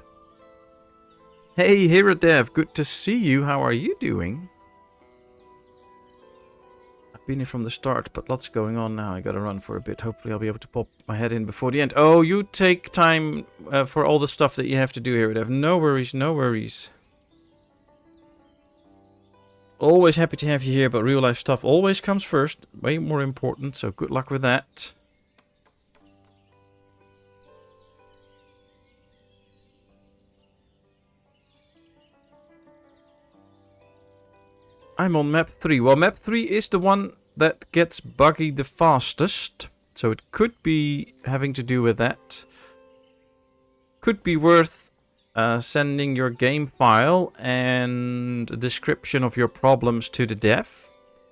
Hey, Hiradev, good to see you. How are you doing? I've been here from the start, but lots going on now. I gotta run for a bit. Hopefully I'll be able to pop my head in before the end. Oh, you take time for all the stuff that you have to do, Hiradev. No worries, no worries. Always happy to have you here, but real life stuff always comes first. Way more important, so good luck with that. I'm on map 3. Well, map 3 is the one that gets buggy the fastest. So it could be having to do with that. Could be worth sending your game file and a description of your problems to the dev.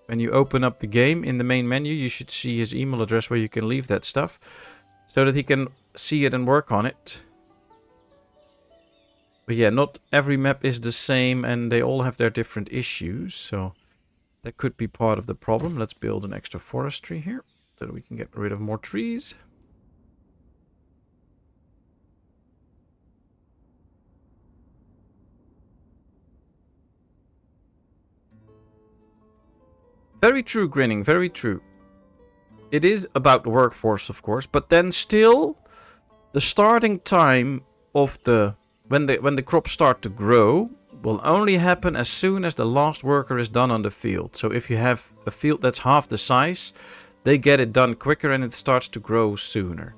When you open up the game in the main menu, you should see his email address where you can leave that stuff, so that he can see it and work on it. But yeah, not every map is the same, and they all have their different issues, so that could be part of the problem. Let's build an extra forestry here, so that we can get rid of more trees. Very true, Grinning. Very true. It is about the workforce, of course, but then still, the starting time of the when the crops start to grow will only happen as soon as the last worker is done on the field. So if you have a field that's half the size, they get it done quicker and it starts to grow sooner.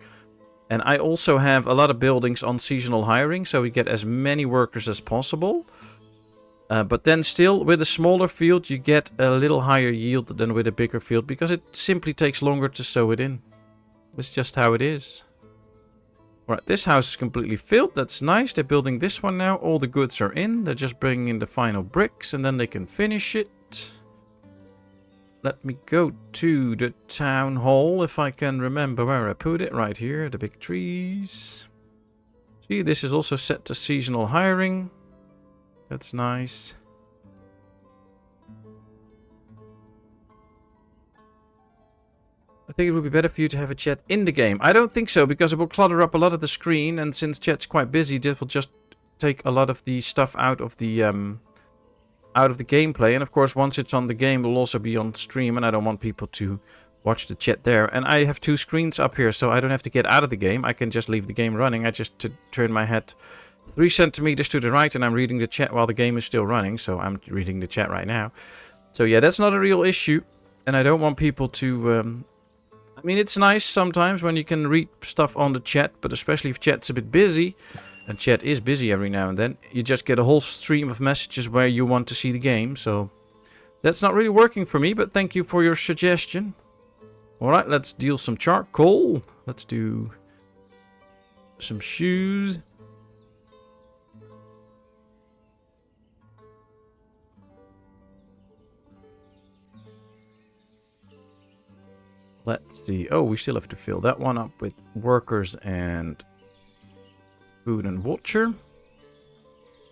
And I also have a lot of buildings on seasonal hiring, so we get as many workers as possible. But then still, with a smaller field, you get a little higher yield than with a bigger field, because it simply takes longer to sow it in. It's just how it is. Alright, this house is completely filled. That's nice. They're building this one now. All the goods are in. They're just bringing in the final bricks, and then they can finish it. Let me go to the town hall, if I can remember where I put it. Right here, the big trees. See, this is also set to seasonal hiring. That's nice. I think it would be better for you to have a chat in the game. I don't think so, because it will clutter up a lot of the screen, and since chat's quite busy, this will just take a lot of the stuff out of the gameplay. And of course, once it's on the game, it will also be on stream, and I don't want people to watch the chat there. And I have 2 screens up here, so I don't have to get out of the game. I can just leave the game running. I just turn my head 3 centimeters to the right, and I'm reading the chat while the game is still running. So I'm reading the chat right now. So yeah, that's not a real issue. And I don't want people to... I mean, it's nice sometimes when you can read stuff on the chat, but especially if chat's a bit busy, and chat is busy every now and then, you just get a whole stream of messages where you want to see the game. So that's not really working for me, but thank you for your suggestion. Alright, let's deal some charcoal. Let's do some shoes. Let's see. Oh, we still have to fill that one up with workers and food and water.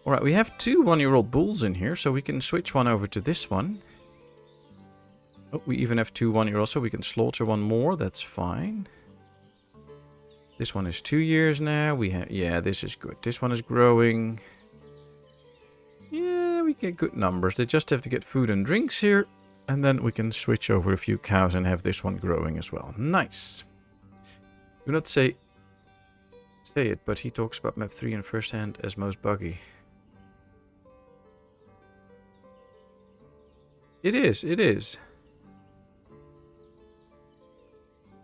Alright, we have 2 one-year-old bulls in here, so we can switch one over to this one. Oh, we even have 2 one-year-olds, so we can slaughter one more. That's fine. This one is 2 years now. We have... Yeah, this is good. This one is growing. Yeah, we get good numbers. They just have to get food and drinks here. And then we can switch over a few cows and have this one growing as well. Nice. Do not say it, but he talks about map 3 in first hand as most buggy. It is, it is.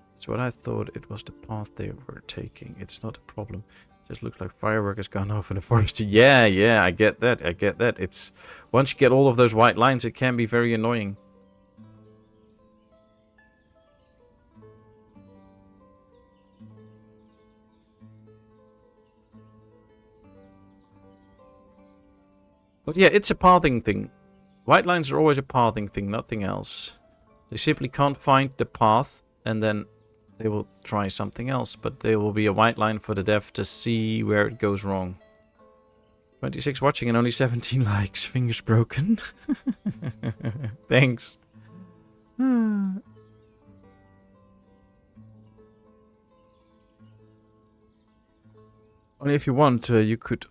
That's what I thought. It was the path they were taking. It's not a problem. It just looks like firework has gone off in the forest. Yeah, I get that. I get that. It's once you get all of those white lines, it can be very annoying. But yeah, it's a pathing thing. White lines are always a pathing thing, nothing else. They simply can't find the path, and then they will try something else. But there will be a white line for the dev to see where it goes wrong. 26 watching and only 17 likes. Fingers broken. Thanks. Only if you want, you could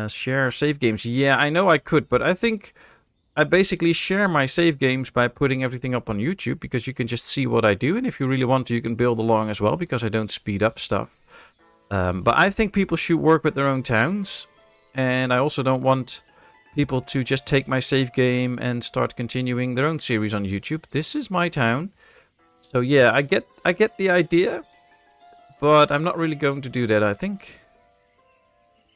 share save games. Yeah, I know I could, but I think I basically share my save games by putting everything up on YouTube, because you can just see what I do, and if you really want to, you can build along as well, because I don't speed up stuff. But I think people should work with their own towns, and I also don't want people to just take my save game and start continuing their own series on YouTube. This is my town. So yeah, I get the idea, but I'm not really going to do that, I think.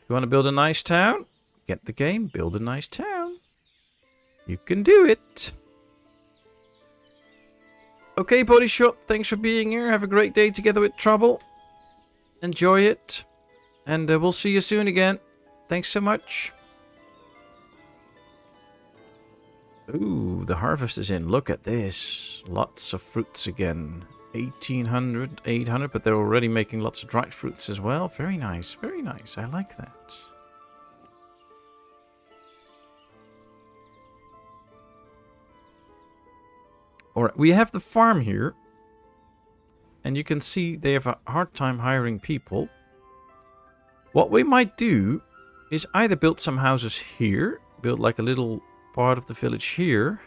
You want to build a nice town? Get the game, build a nice town. You can do it. Okay, Body Shot, thanks for being here. Have a great day together with Trouble. Enjoy it. And we'll see you soon again. Thanks so much. Ooh, the harvest is in. Look at this. Lots of fruits again. 1800, 800, but they're already making lots of dried fruits as well. Very nice, very nice. I like that. Alright, we have the farm here. And you can see they have a hard time hiring people. What we might do is either build some houses here, build like a little part of the village here,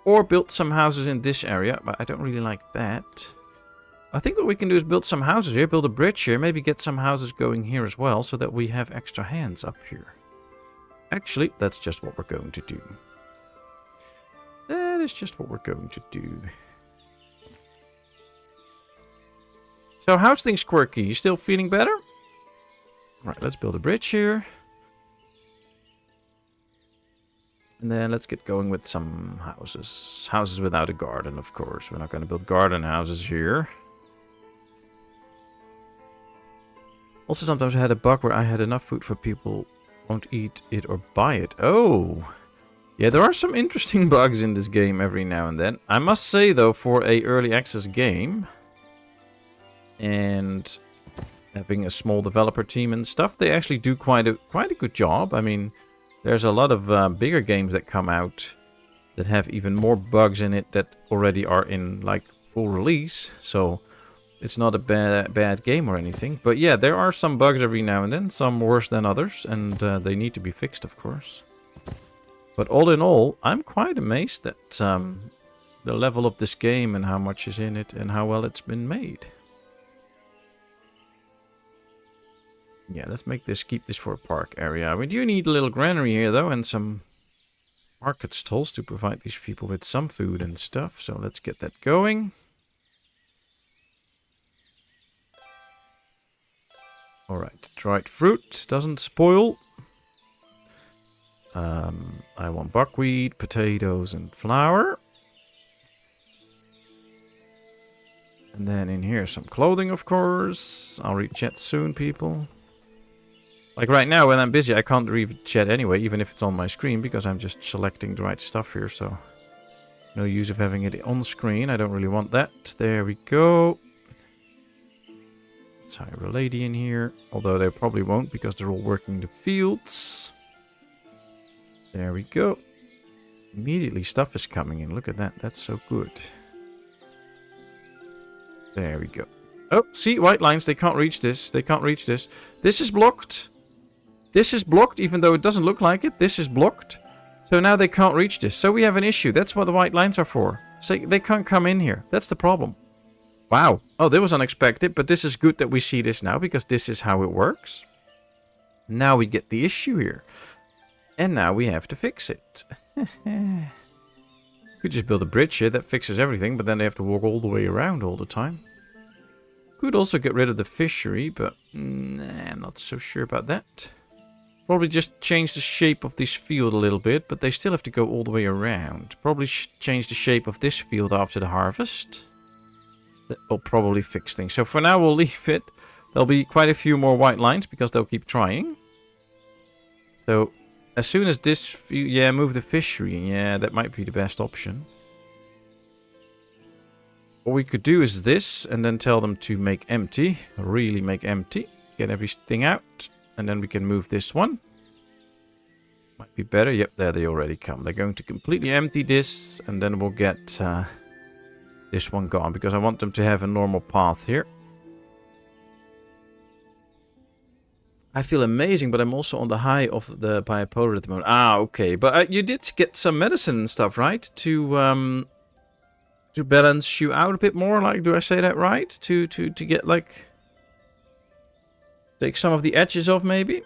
Or build some houses in this area, but I don't really like that. I think what we can do is build some houses here, build a bridge here, maybe get some houses going here as well, so that we have extra hands up here. Actually, that's just what we're going to do. That is just what we're going to do. So how's things, Quirky? You still feeling better? Right, let's build a bridge here. And then let's get going with some houses. Houses without a garden, of course. We're not going to build garden houses here. Also, sometimes I had a bug where I had enough food for people won't eat it or buy it. Oh! Yeah, there are some interesting bugs in this game every now and then. I must say, though, for a early access game, and having a small developer team and stuff, they actually do quite a good job. I mean, there's a lot of bigger games that come out that have even more bugs in it that already are in, like, full release. So it's not a bad game or anything. But yeah, there are some bugs every now and then, some worse than others, and they need to be fixed, of course. But all in all, I'm quite amazed at the level of this game and how much is in it and how well it's been made. Yeah, let's keep this for a park area. We do need a little granary here, though, and some market stalls to provide these people with some food and stuff. So let's get that going. Alright, dried fruit doesn't spoil. I want buckwheat, potatoes, and flour. And then in here, some clothing, of course. I'll read chat soon, people. Like right now, when I'm busy, I can't read chat anyway, even if it's on my screen, because I'm just selecting the right stuff here, so no use of having it on screen. I don't really want that. There we go. Let's hire a lady in here, although they probably won't, because they're all working the fields. There we go. Immediately stuff is coming in. Look at that. That's so good. There we go. Oh, see, white lines. They can't reach this. They can't reach this. This is blocked. This is blocked, even though it doesn't look like it. This is blocked. So now they can't reach this. So we have an issue. That's what the white lines are for. So they can't come in here. That's the problem. Wow. Oh, that was unexpected. But this is good that we see this now, because this is how it works. Now we get the issue here. And now we have to fix it. Could just build a bridge here that fixes everything, but then they have to walk all the way around all the time. Could also get rid of the fishery, but I'm not so sure about that. Probably just change the shape of this field a little bit, but they still have to go all the way around. Probably change the shape of this field after the harvest. That will probably fix things. So for now we'll leave it. There'll be quite a few more white lines because they'll keep trying. So as soon as this... Yeah, move the fishery. Yeah, that might be the best option. What we could do is this, and then tell them to make empty. Really make empty. Get everything out. And then we can move this one. Might be better. Yep, there they already come. They're going to completely empty this, and then we'll get this one gone, because I want them to have a normal path here. I feel amazing, but I'm also on the high of the bipolar at the moment. Ah, okay. But you did get some medicine and stuff, right? To balance you out a bit more. Like, do I say that right? To get, like... Take some of the edges off, maybe?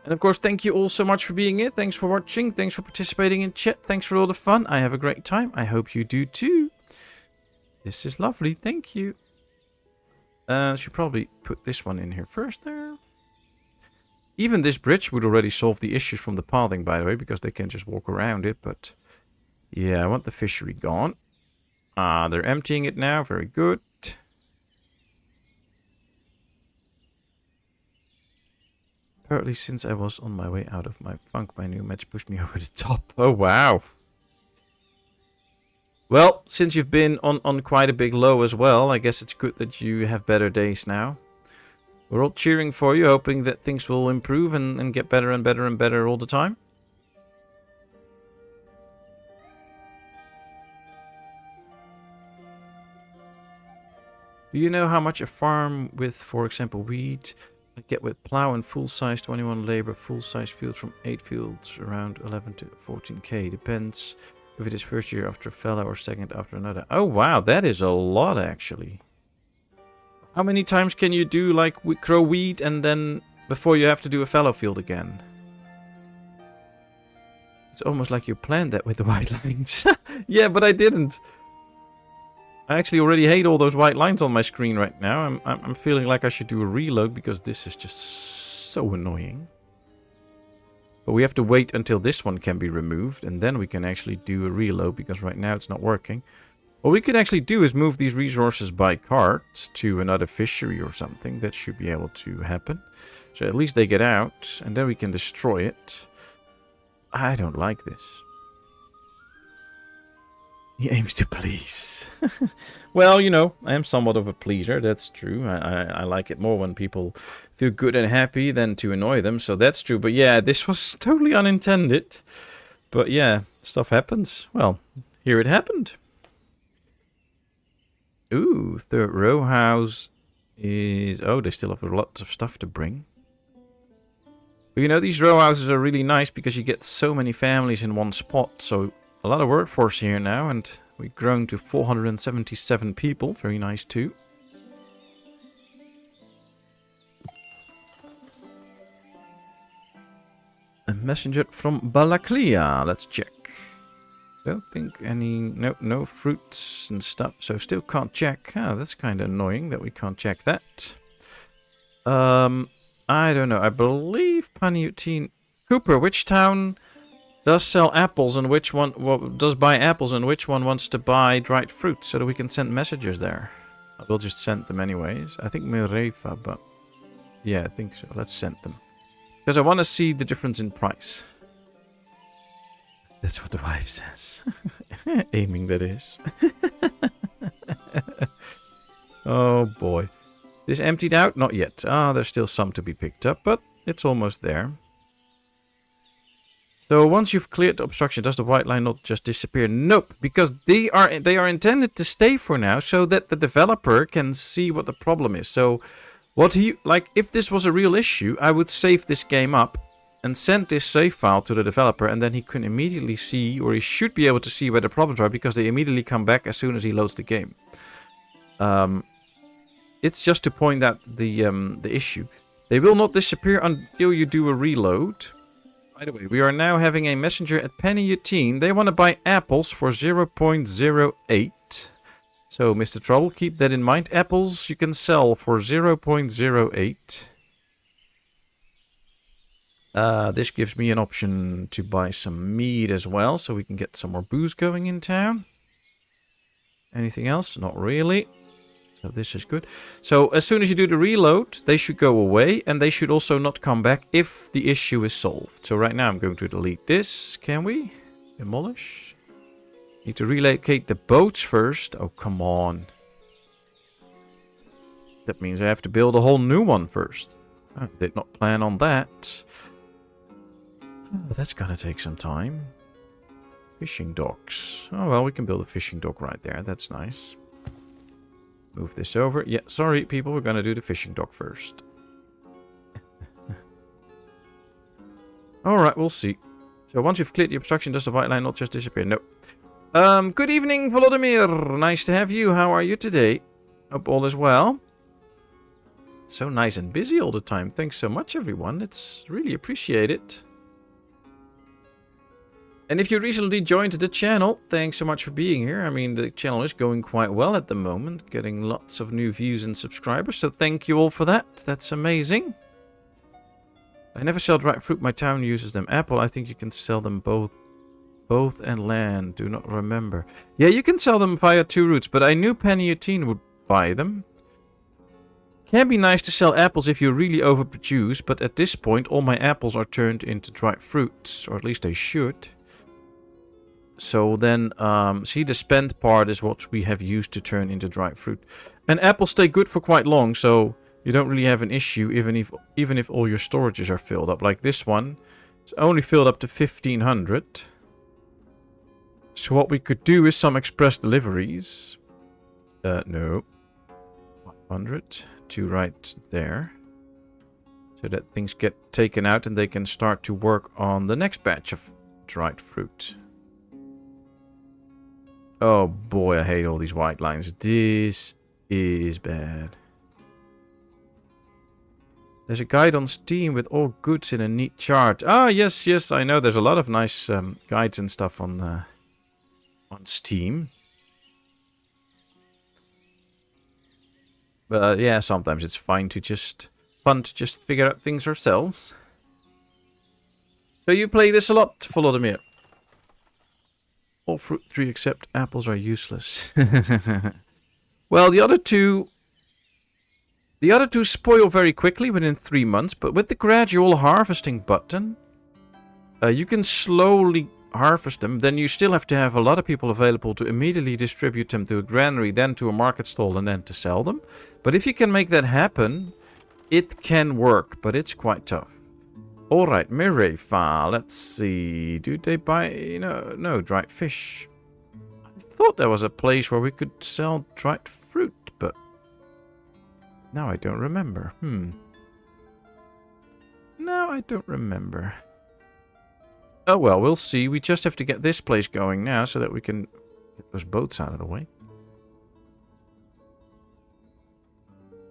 And of course, thank you all so much for being here. Thanks for watching. Thanks for participating in chat. Thanks for all the fun. I have a great time. I hope you do too. This is lovely. Thank you. Should probably put this one in here first there. Even this bridge would already solve the issues from the pathing, by the way, because they can just walk around it. But yeah, I want the fishery gone. Ah, they're emptying it now. Very good. Apparently, since I was on my way out of my funk, my new match pushed me over the top. Oh, wow. Well, since you've been on quite a big low as well, I guess it's good that you have better days now. We're all cheering for you, hoping that things will improve and get better and better and better all the time. Do you know how much a farm with, for example, wheat I get with plow and full size 21 labor, full size fields from 8 fields around 11 to 14k. Depends if it is first year after a fellow or second after another. Oh wow, that is a lot actually. How many times can you do like grow wheat and then before you have to do a fallow field again? It's almost like you planned that with the white lines. Yeah, but I didn't. I actually already hate all those white lines on my screen right now. I'm feeling like I should do a reload because this is just so annoying. But we have to wait until this one can be removed and then we can actually do a reload because right now it's not working. What we could actually do is move these resources by cart to another fishery or something. That should be able to happen. So at least they get out and then we can destroy it. I don't like this. He aims to please. Well, you know, I am somewhat of a pleaser. That's true. I like it more when people feel good and happy than to annoy them. So that's true. But yeah, this was totally unintended. But yeah, stuff happens. Well, here it happened. Ooh, third row house is... Oh, they still have lots of stuff to bring. But you know, these row houses are really nice because you get so many families in one spot. So a lot of workforce here now, and we've grown to 477 people. Very nice too. A messenger from Balaklia. Let's check. Don't think any... No fruits and stuff, so still can't check. Ah, that's kind of annoying that we can't check that. I don't know. I believe Paniutin... Cooper, which town does sell apples and which one does buy apples and which one wants to buy dried fruit so that we can send messages there? We'll just send them anyways. I think Mirefa, but... Yeah, I think so. Let's send them. Because I want to see the difference in price. That's what the wife says. Aiming, that is. Oh boy. Is this emptied out? Not yet. Ah, there's still some to be picked up, but it's almost there. So once you've cleared the obstruction, does the white line not just disappear? Nope, because they are intended to stay for now so that the developer can see what the problem is. So what if this was a real issue, I would save this game up and send this save file to the developer, and then he can immediately see, or he should be able to see where the problems are, because they immediately come back as soon as he loads the game. It's just to point out the issue. They will not disappear until you do a reload. By the way, we are now having a messenger at Paniutin. They want to buy apples for 0.08. So, Mr. Trouble, keep that in mind. Apples you can sell for 0.08. This gives me an option to buy some meat as well, so we can get some more booze going in town. Anything else? Not really. So this is good. So as soon as you do the reload, they should go away, and they should also not come back if the issue is solved. So right now I'm going to delete this. Can we? Demolish? Need to relocate the boats first. Oh, come on. That means I have to build a whole new one first. I did not plan on that. But that's gonna take some time. Fishing docks. Oh, well, we can build a fishing dock right there. That's nice. Move this over. Yeah, sorry, people. We're gonna do the fishing dock first. Alright, we'll see. So once you've cleared the obstruction, does the white line not just disappear? No. Good evening, Volodymyr. Nice to have you. How are you today? Hope all is well. So nice and busy all the time. Thanks so much, everyone. It's really appreciated. And if you recently joined the channel, thanks so much for being here. I mean, the channel is going quite well at the moment, getting lots of new views and subscribers, so thank you all for that. That's amazing. I never sell dried fruit. My town uses them. Apple, I think you can sell them both and land. Do not remember. Yeah, you can sell them via 2 routes, but I knew Paniutin would buy them. Can be nice to sell apples if you really overproduce, but at this point all my apples are turned into dried fruits, or at least they should. So then, see, the spent part is what we have used to turn into dried fruit. And apples stay good for quite long, so you don't really have an issue even if all your storages are filled up. Like this one, it's only filled up to 1500. So what we could do is some express deliveries. No. 500 to right there. So that things get taken out and they can start to work on the next batch of dried fruit. Oh boy, I hate all these white lines. This is bad. There's a guide on Steam with all goods in a neat chart. Ah, yes, yes, I know. There's a lot of nice guides and stuff on Steam. But yeah, sometimes it's fun to just figure out things ourselves. So you play this a lot, Volodymyr? All fruit trees except apples are useless. Well, the other two spoil very quickly within 3 months, but with the gradual harvesting button, you can slowly harvest them. Then you still have to have a lot of people available to immediately distribute them to a granary, then to a market stall, and then to sell them. But if you can make that happen, it can work, but it's quite tough. Alright, Mirefa, let's see. Do they buy... No, dried fish. I thought there was a place where we could sell dried fruit, but... now I don't remember. No, I don't remember. Oh well, we'll see. We just have to get this place going now so that we can get those boats out of the way.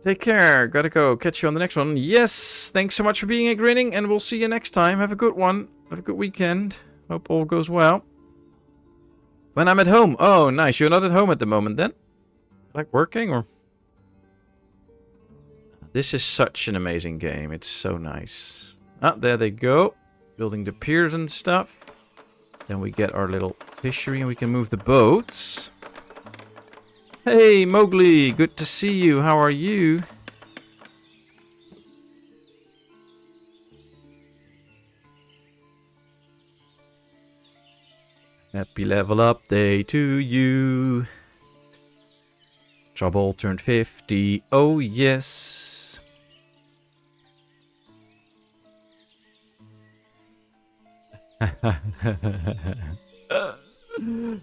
Take care. Gotta go. Catch you on the next one. Yes, thanks so much for being here, Grinning, and we'll see you next time. Have a good one. Have a good weekend. Hope all goes well. When I'm at home. Oh, nice. You're not at home at the moment then? Like working or... This is such an amazing game. It's so nice. Ah, there they go. Building the piers and stuff. Then we get our little fishery and we can move the boats. Hey, Mowgli. Good to see you. How are you? Happy level up day to you. Trouble turned 50. Oh, yes.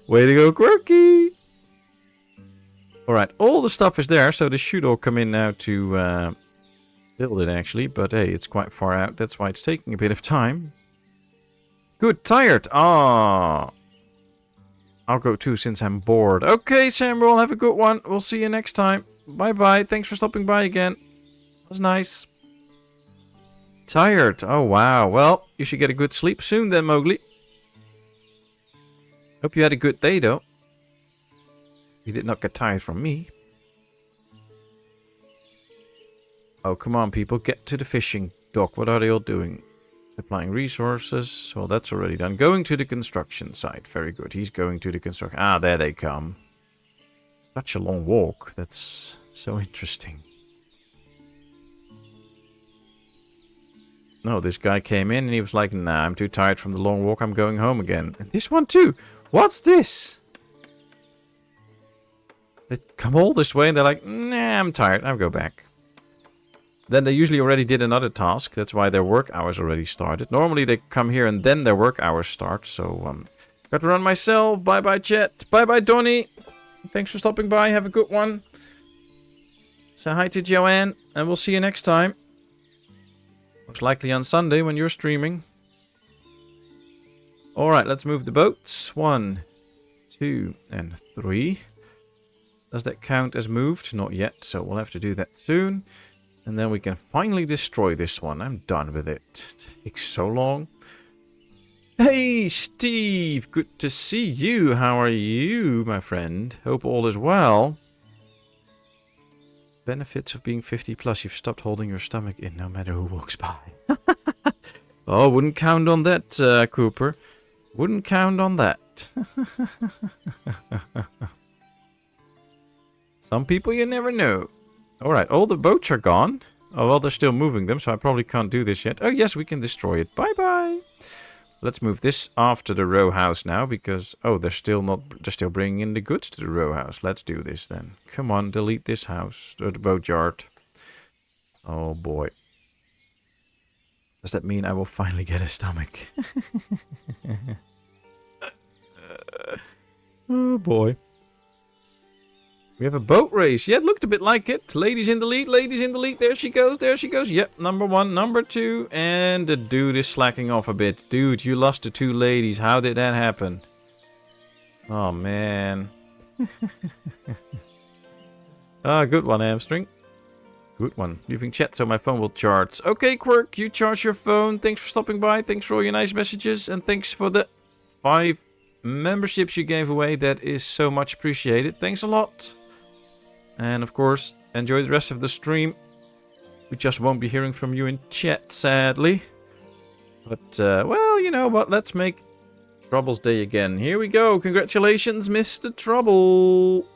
Way to go, Quirky. Alright, all the stuff is there, so this should all come in now to build it, actually. But hey, it's quite far out. That's why it's taking a bit of time. Good, tired. Ah. I'll go too since I'm bored. Okay, Samuel, have a good one. We'll see you next time. Bye-bye. Thanks for stopping by again. That was nice. Tired. Oh, wow. Well, you should get a good sleep soon then, Mowgli. Hope you had a good day, though. You did not get tired from me. Oh, come on, people. Get to the fishing dock. What are they all doing? Supplying resources. Well, that's already done. Going to the construction site. Very good. He's going to the construction. Ah, there they come. Such a long walk. That's so interesting. No, this guy came in and he was like, nah, I'm too tired from the long walk. I'm going home again. And this one too. What's this? They come all this way and they're like, nah, I'm tired. I'll go back. Then they usually already did another task. That's why their work hours already started. Normally they come here and then their work hours start. So, got to run myself. Bye-bye, chat. Bye-bye, Donnie. Thanks for stopping by. Have a good one. Say hi to Joanne. And we'll see you next time. Most likely on Sunday when you're streaming. Alright, let's move the boats. 1, 2, and 3. Does that count as moved? Not yet, so we'll have to do that soon. And then we can finally destroy this one. I'm done with it. It takes so long. Hey, Steve! Good to see you. How are you, my friend? Hope all is well. Benefits of being 50 plus. You've stopped holding your stomach in no matter who walks by. Oh, wouldn't count on that, Cooper. Wouldn't count on that. Some people you never know. Alright, all the boats are gone. Oh, well, they're still moving them, so I probably can't do this yet. Oh, yes, we can destroy it. Bye-bye. Let's move this after the row house now, because... oh, they're still bringing in the goods to the row house. Let's do this, then. Come on, delete this house, or the boatyard. Oh, boy. Does that mean I will finally get a stomach? Oh, boy. We have a boat race. Yeah, it looked a bit like it. Ladies in the lead, ladies in the lead. There she goes, there she goes. Yep, number 1, number 2. And the dude is slacking off a bit. Dude, you lost to 2 ladies. How did that happen? Oh, man. Good one, hamstring. Good one. Leaving chat so my phone will charge. Okay, Quirk, you charge your phone. Thanks for stopping by. Thanks for all your nice messages. And thanks for the 5 memberships you gave away. That is so much appreciated. Thanks a lot. And of course, enjoy the rest of the stream. We just won't be hearing from you in chat, sadly. But, well, you know what? Let's make Trouble's day again. Here we go. Congratulations, Mr. Trouble.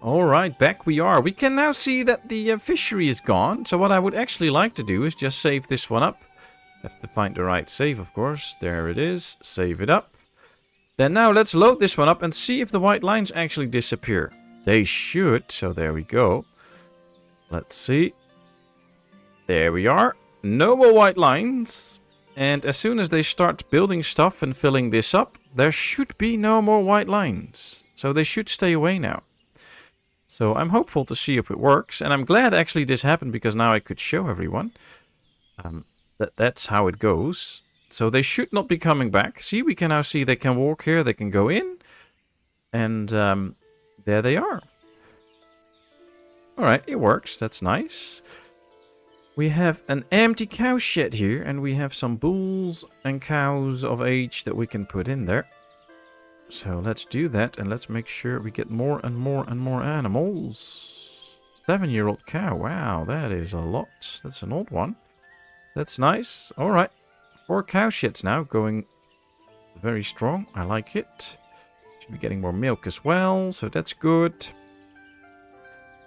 Alright, back we are. We can now see that the fishery is gone. So what I would actually like to do is just save this one up. Have to find the right save, of course. There it is. Save it up. Then now let's load this one up and see if the white lines actually disappear. They should, so there we go. Let's see. There we are. No more white lines. And as soon as they start building stuff and filling this up, there should be no more white lines. So they should stay away now. So I'm hopeful to see if it works. And I'm glad actually this happened because now I could show everyone that's how it goes. So they should not be coming back. See, we can now see they can walk here. They can go in. And there they are. Alright, it works. That's nice. We have an empty cow shed here. And we have some bulls and cows of age that we can put in there. So let's do that, and let's make sure we get more and more and more animals. 7-year-old cow, wow, that is a lot. That's an old one. That's nice. Alright, 4 cow sheds now, going very strong. I like it. Should be getting more milk as well, so that's good.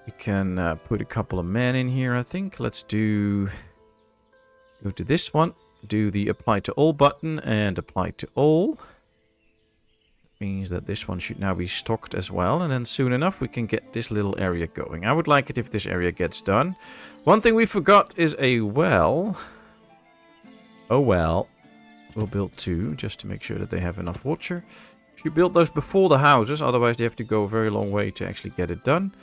We can put a couple of men in here, I think. Let's go to this one, do the apply to all button, and apply to all. Means that this one should now be stocked as well, and then soon enough we can get this little area going. I would like it if this area gets done. One thing we forgot is a well. Oh well. We'll build 2 just to make sure that they have enough water. Should build those before the houses, otherwise they have to go a very long way to actually get it done.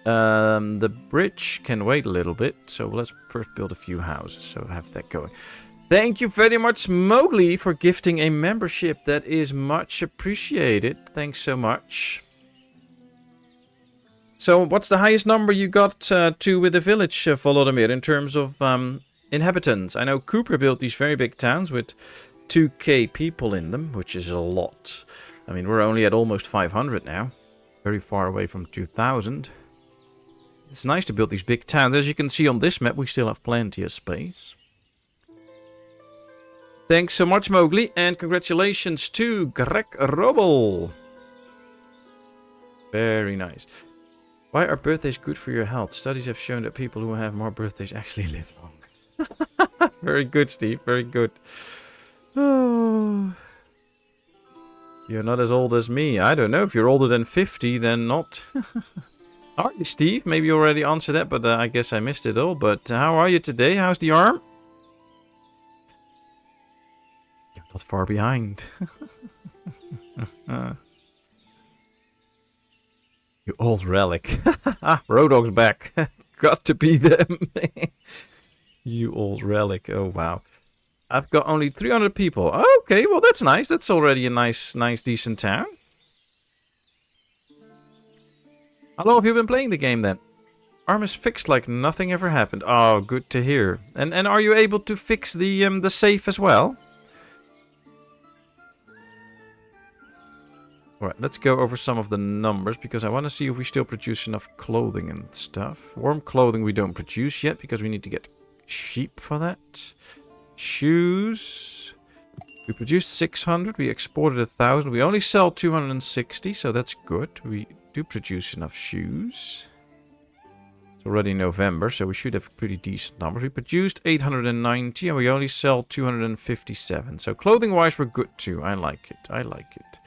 The bridge can wait a little bit, so let's first build a few houses, so have that going. Thank you very much, Mowgli, for gifting a membership. That is much appreciated. Thanks so much. So, what's the highest number you got to with the village, Volodymyr, in terms of inhabitants? I know Cooper built these very big towns with 2k people in them, which is a lot. I mean, we're only at almost 500 now. Very far away from 2,000. It's nice to build these big towns. As you can see on this map, we still have plenty of space. Thanks so much, Mowgli, and congratulations to Greg Robel. Very nice. Why are birthdays good for your health? Studies have shown that people who have more birthdays actually live longer. Very good, Steve. Very good. Oh. You're not as old as me. I don't know. If you're older than 50, then not. Are you, Steve? Maybe you already answered that, but I guess I missed it all. But how are you today? How's the arm? Not far behind. You old relic. Road Dog's back. Got to be them. You old relic. Oh, wow. I've got only 300 people. Okay, well, that's nice. That's already a nice, decent town. How long have you been playing the game, then? Arm is fixed like nothing ever happened. Oh, good to hear. And are you able to fix the safe as well? Alright, let's go over some of the numbers, because I want to see if we still produce enough clothing and stuff. Warm clothing we don't produce yet, because we need to get sheep for that. Shoes. We produced 600, we exported 1,000. We only sell 260, so that's good. We do produce enough shoes. It's already November, so we should have a pretty decent number. We produced 890 and we only sell 257. So clothing-wise, we're good too. I like it. I like it.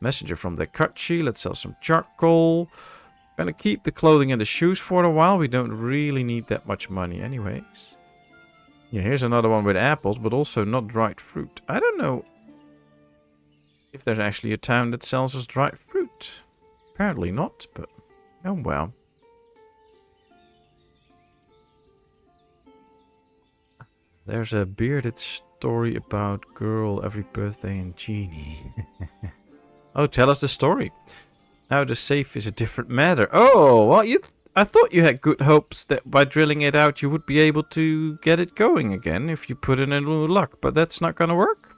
Messenger from the Kachi. Let's sell some charcoal. Gonna keep the clothing and the shoes for a while. We don't really need that much money anyways. Yeah, here's another one with apples, but also not dried fruit. I don't know if there's actually a town that sells us dried fruit. Apparently not, but oh well. There's a bearded story about girl every birthday and genie. Oh, tell us the story. Now the safe is a different matter. Oh, well, I thought you had good hopes that by drilling it out you would be able to get it going again if you put in a new lock, but that's not gonna work.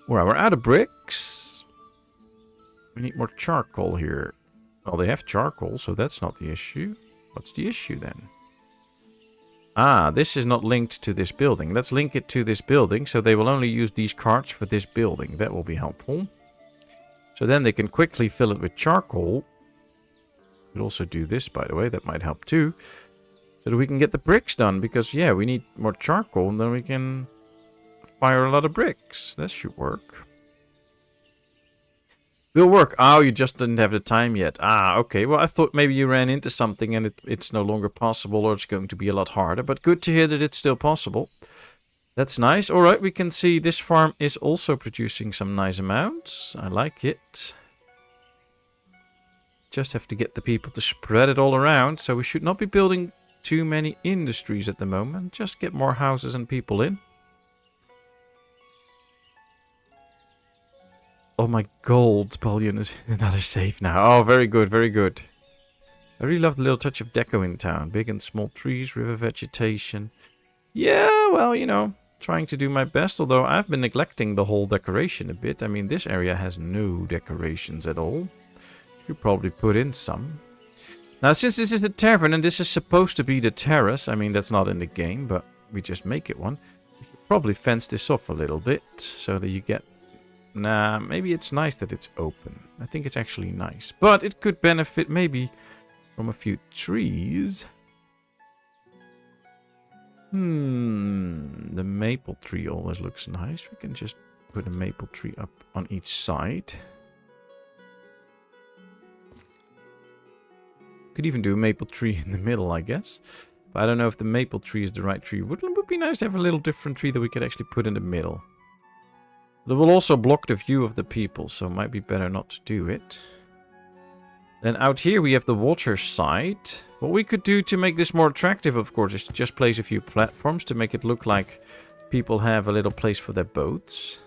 Well, we're out of bricks. We need more charcoal here. Well, they have charcoal, so that's not the issue. What's the issue then? Ah, this is not linked to this building. Let's link it to this building, so they will only use these carts for this building. That will be helpful. So then they can quickly fill it with charcoal. Could also do this, by the way. That might help too. So that we can get the bricks done, because, yeah, we need more charcoal, and then we can fire a lot of bricks. That should work. Will work. Oh, you just didn't have the time yet. Ah, okay. Well, I thought maybe you ran into something and it's no longer possible, or it's going to be a lot harder. But good to hear that it's still possible. That's nice. All right, we can see this farm is also producing some nice amounts. I like it. Just have to get the people to spread it all around. So we should not be building too many industries at the moment. Just get more houses and people in. Oh, my gold bullion is another save now. Oh, very good, very good. I really love the little touch of deco in town. Big and small trees, river vegetation. Yeah, well, you know, trying to do my best. Although I've been neglecting the whole decoration a bit. I mean, this area has no decorations at all. Should probably put in some. Now, since this is a tavern and this is supposed to be the terrace. I mean, that's not in the game, but we just make it one. We should probably fence this off a little bit so that you get... Nah, maybe it's nice that it's open. I think it's actually nice. But it could benefit maybe from a few trees. The maple tree always looks nice. We can just put a maple tree up on each side. Could even do a maple tree in the middle, I guess. But I don't know if the maple tree is the right tree. Would be nice to have a little different tree that we could actually put in the middle. It will also block the view of the people, so it might be better not to do it. Then out here we have the water side. What we could do to make this more attractive, of course, is to just place a few platforms to make it look like people have a little place for their boats.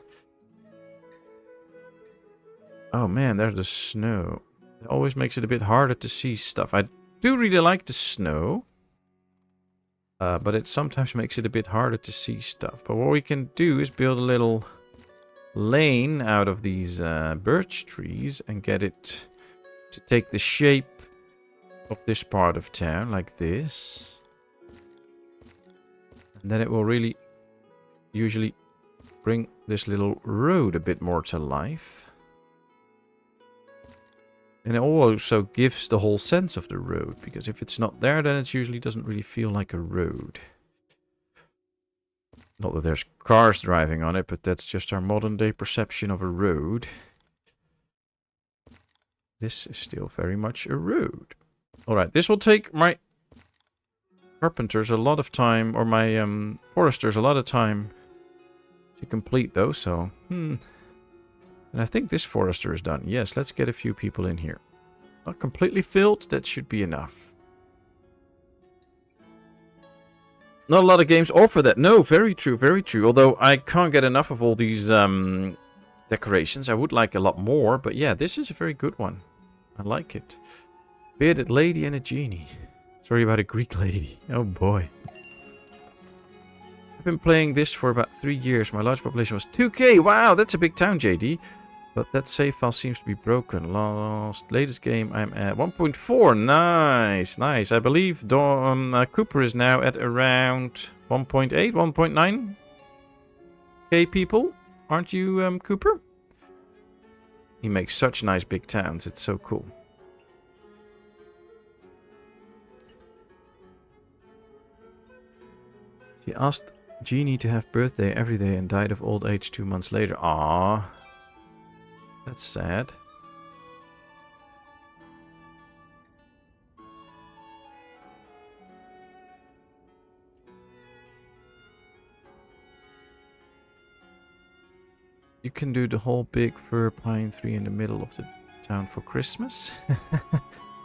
Oh man, there's the snow. It always makes it a bit harder to see stuff. I do really like the snow. But it sometimes makes it a bit harder to see stuff. But what we can do is build a little lane out of these birch trees and get it to take the shape of this part of town, like this. And then it will really usually bring this little road a bit more to life. And it also gives the whole sense of the road, because if it's not there, then it usually doesn't really feel like a road. Not that there's cars driving on it, but that's just our modern day perception of a road. This is still very much a road. Alright, this will take my carpenters a lot of time, or my foresters a lot of time to complete though, so... And I think this forester is done. Yes, let's get a few people in here. Not completely filled, that should be enough. Not a lot of games offer that. No, very true, very true. Although I can't get enough of all these decorations. I would like a lot more, but yeah, this is a very good one. I like it. Bearded lady and a genie. Sorry about a Greek lady. Oh boy. I've been playing this for about 3 years. My large population was 2k. Wow, that's a big town, JD. But that save file seems to be broken. Latest game, I'm at 1.4. Nice, nice. I believe Cooper is now at around 1.8, 1.9 k people. Aren't you, Cooper? He makes such nice big towns. It's so cool. She asked Jeannie to have birthday every day and died of old age 2 months later. Ah, that's sad. You can do the whole big fir pine tree in the middle of the town for Christmas.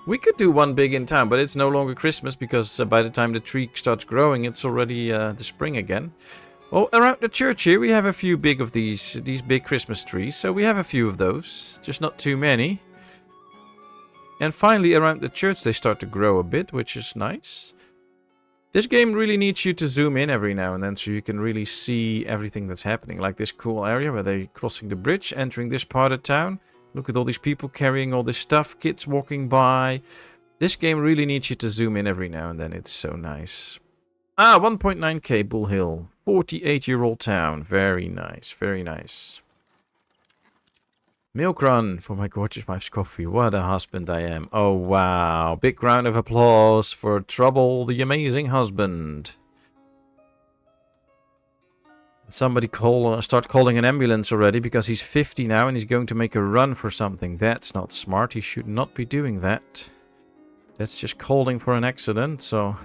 We could do one big in town, but it's no longer Christmas because by the time the tree starts growing, it's already the spring again. Well, around the church here, we have a few big of these big Christmas trees. So we have a few of those, just not too many. And finally, around the church, they start to grow a bit, which is nice. This game really needs you to zoom in every now and then so you can really see everything that's happening. Like this cool area where they're crossing the bridge, entering this part of town. Look at all these people carrying all this stuff, kids walking by. This game really needs you to zoom in every now and then. It's so nice. Ah, 1.9k Bull Hill. 48-year-old town. Very nice, very nice. Milk run for my gorgeous wife's coffee. What a husband I am. Oh, wow. Big round of applause for Trouble, the amazing husband. Somebody start calling an ambulance already because he's 50 now and he's going to make a run for something. That's not smart. He should not be doing that. That's just calling for an accident, so...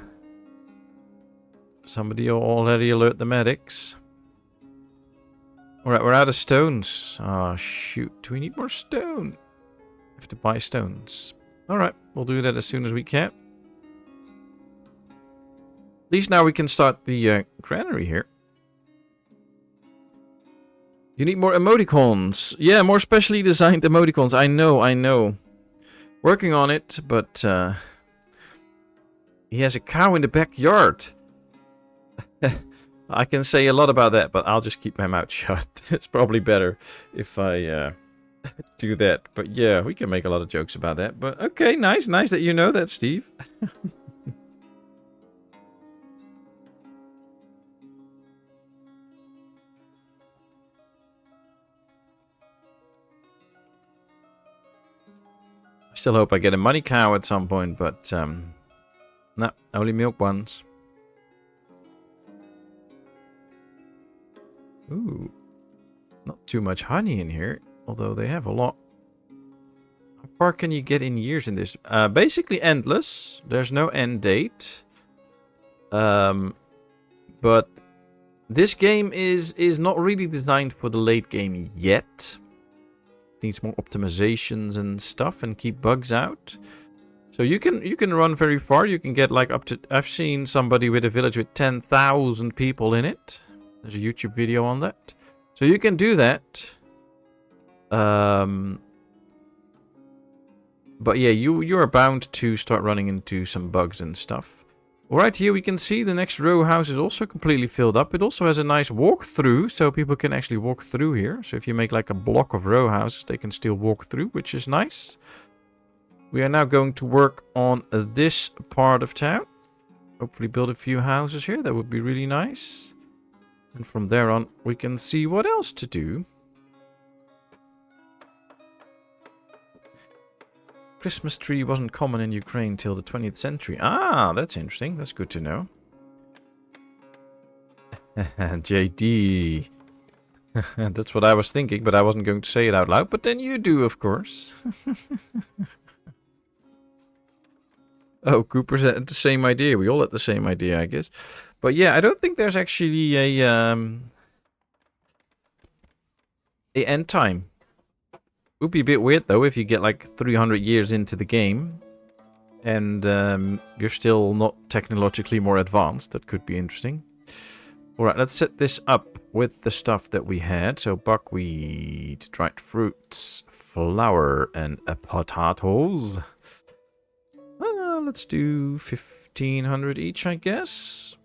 Somebody already alert the medics. Alright, we're out of stones. Oh, shoot. Do we need more stone? We have to buy stones. Alright, we'll do that as soon as we can. At least now we can start the granary here. You need more emoticons. Yeah, more specially designed emoticons. I know. Working on it, but... he has a cow in the backyard. I can say a lot about that, but I'll just keep my mouth shut. It's probably better if I do that. But yeah, we can make a lot of jokes about that. But okay, nice that you know that, Steve. I still hope I get a money cow at some point, but no, only milk ones. Ooh, not too much honey in here, although they have a lot. How far can you get in years in this? Basically endless. There's no end date. But this game is not really designed for the late game yet. It needs more optimizations and stuff and keep bugs out. So you can run very far. You can get like up to... I've seen somebody with a village with 10,000 people in it. There's a YouTube video on that. So you can do that. But yeah, you're bound to start running into some bugs and stuff. Alright, here we can see the next row house is also completely filled up. It also has a nice walk-through, so people can actually walk through here. So if you make like a block of row houses, they can still walk through, which is nice. We are now going to work on this part of town. Hopefully build a few houses here. That would be really nice. And from there on, we can see what else to do. Christmas tree wasn't common in Ukraine till the 20th century. Ah, that's interesting. That's good to know. JD. That's what I was thinking, but I wasn't going to say it out loud. But then you do, of course. Oh, Cooper's had the same idea. We all had the same idea, I guess. But yeah, I don't think there's actually a end time. Would be a bit weird though if you get like 300 years into the game and you're still not technologically more advanced. That could be interesting. Alright, let's set this up with the stuff that we had. So buckwheat, dried fruits, flour, and potatoes. Let's do 1,500 each, I guess.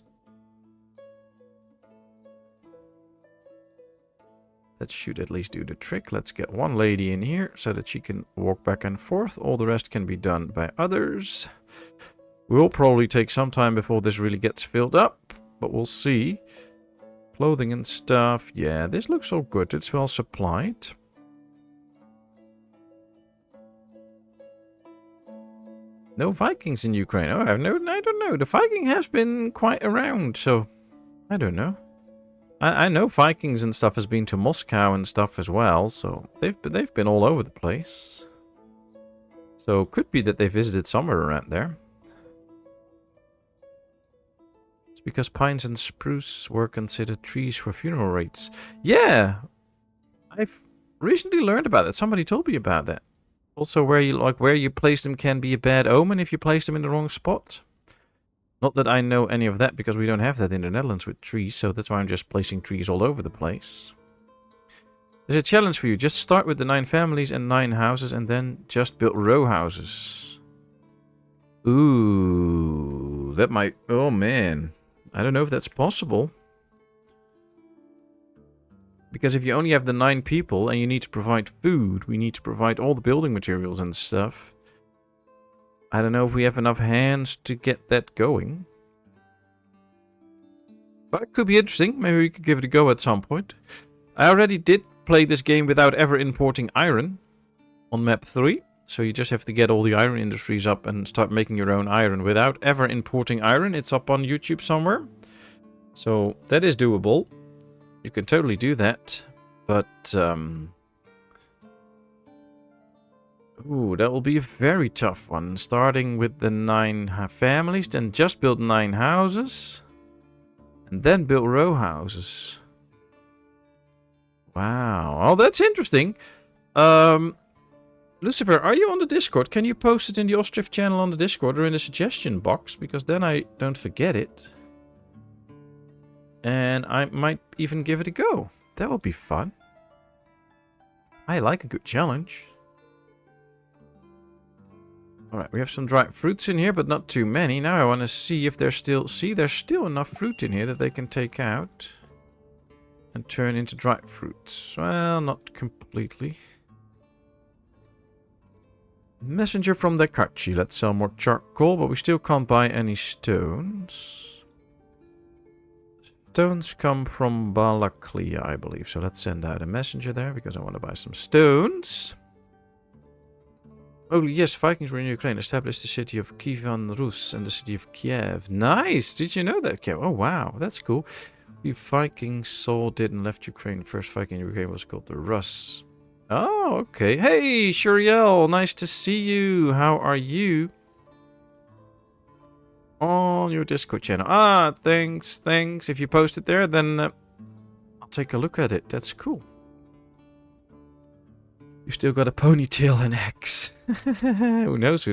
That should at least do the trick. Let's get one lady in here so that she can walk back and forth. All the rest can be done by others. Will probably take some time before this really gets filled up, but we'll see. Clothing and stuff. Yeah, this looks all good. It's well supplied. No Vikings in Ukraine. Oh, I don't know. The Viking has been quite around, so I don't know. I know Vikings and stuff has been to Moscow and stuff as well, so they've been all over the place. So could be that they visited somewhere around there. It's because pines and spruce were considered trees for funeral rites. Yeah, I've recently learned about that. Somebody told me about that. Also, where you place them can be a bad omen if you place them in the wrong spot. Not that I know any of that, because we don't have that in the Netherlands with trees, so that's why I'm just placing trees all over the place. There's a challenge for you. Just start with the 9 families and 9 houses, and then just build row houses. Ooh, that might... Oh, man. I don't know if that's possible. Because if you only have the 9 people, and you need to provide food, we need to provide all the building materials and stuff. I don't know if we have enough hands to get that going. But it could be interesting. Maybe we could give it a go at some point. I already did play this game without ever importing iron on map 3. So you just have to get all the iron industries up and start making your own iron without ever importing iron. It's up on YouTube somewhere. So that is doable. You can totally do that. But... ooh, that will be a very tough one. Starting with the 9 families, then just build 9 houses. And then build row houses. Wow. Oh, that's interesting. Lucifer, are you on the Discord? Can you post it in the Ostriv channel on the Discord or in the suggestion box? Because then I don't forget it. And I might even give it a go. That would be fun. I like a good challenge. Alright, we have some dried fruits in here, but not too many. Now I want to see if there's still... See, there's still enough fruit in here that they can take out and turn into dried fruits. Well, not completely. Messenger from Dakachi. Let's sell more charcoal, but we still can't buy any stones. Stones come from Balaklia, I believe. So let's send out a messenger there, because I want to buy some stones. Oh, yes, Vikings were in Ukraine, established the city of Kievan Rus and the city of Kiev. Nice! Did you know that, Kev? Oh, wow, that's cool. The Vikings sold it and left Ukraine. First Viking in Ukraine was called the Rus. Oh, okay. Hey, Shuriel, nice to see you. How are you? On your Discord channel. Ah, thanks. If you post it there, then I'll take a look at it. That's cool. You still got a ponytail and X. Who knows?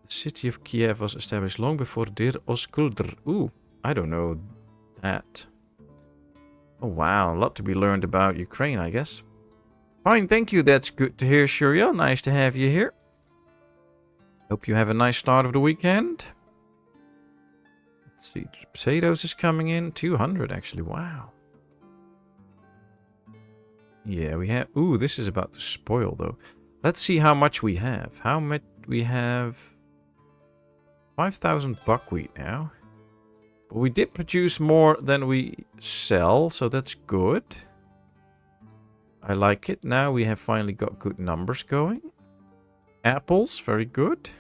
The city of Kiev was established long before Dir Oskuldr. Ooh, I don't know that. Oh wow, a lot to be learned about Ukraine, I guess. Fine, thank you. That's good to hear, Shuriel. Nice to have you here. Hope you have a nice start of the weekend. Let's see, potatoes is coming in. 200 actually, wow. Yeah, we have... Ooh, this is about to spoil, though. Let's see how much we have. How much we have... 5,000 buckwheat now. But we did produce more than we sell, so that's good. I like it. Now we have finally got good numbers going. Apples, very good.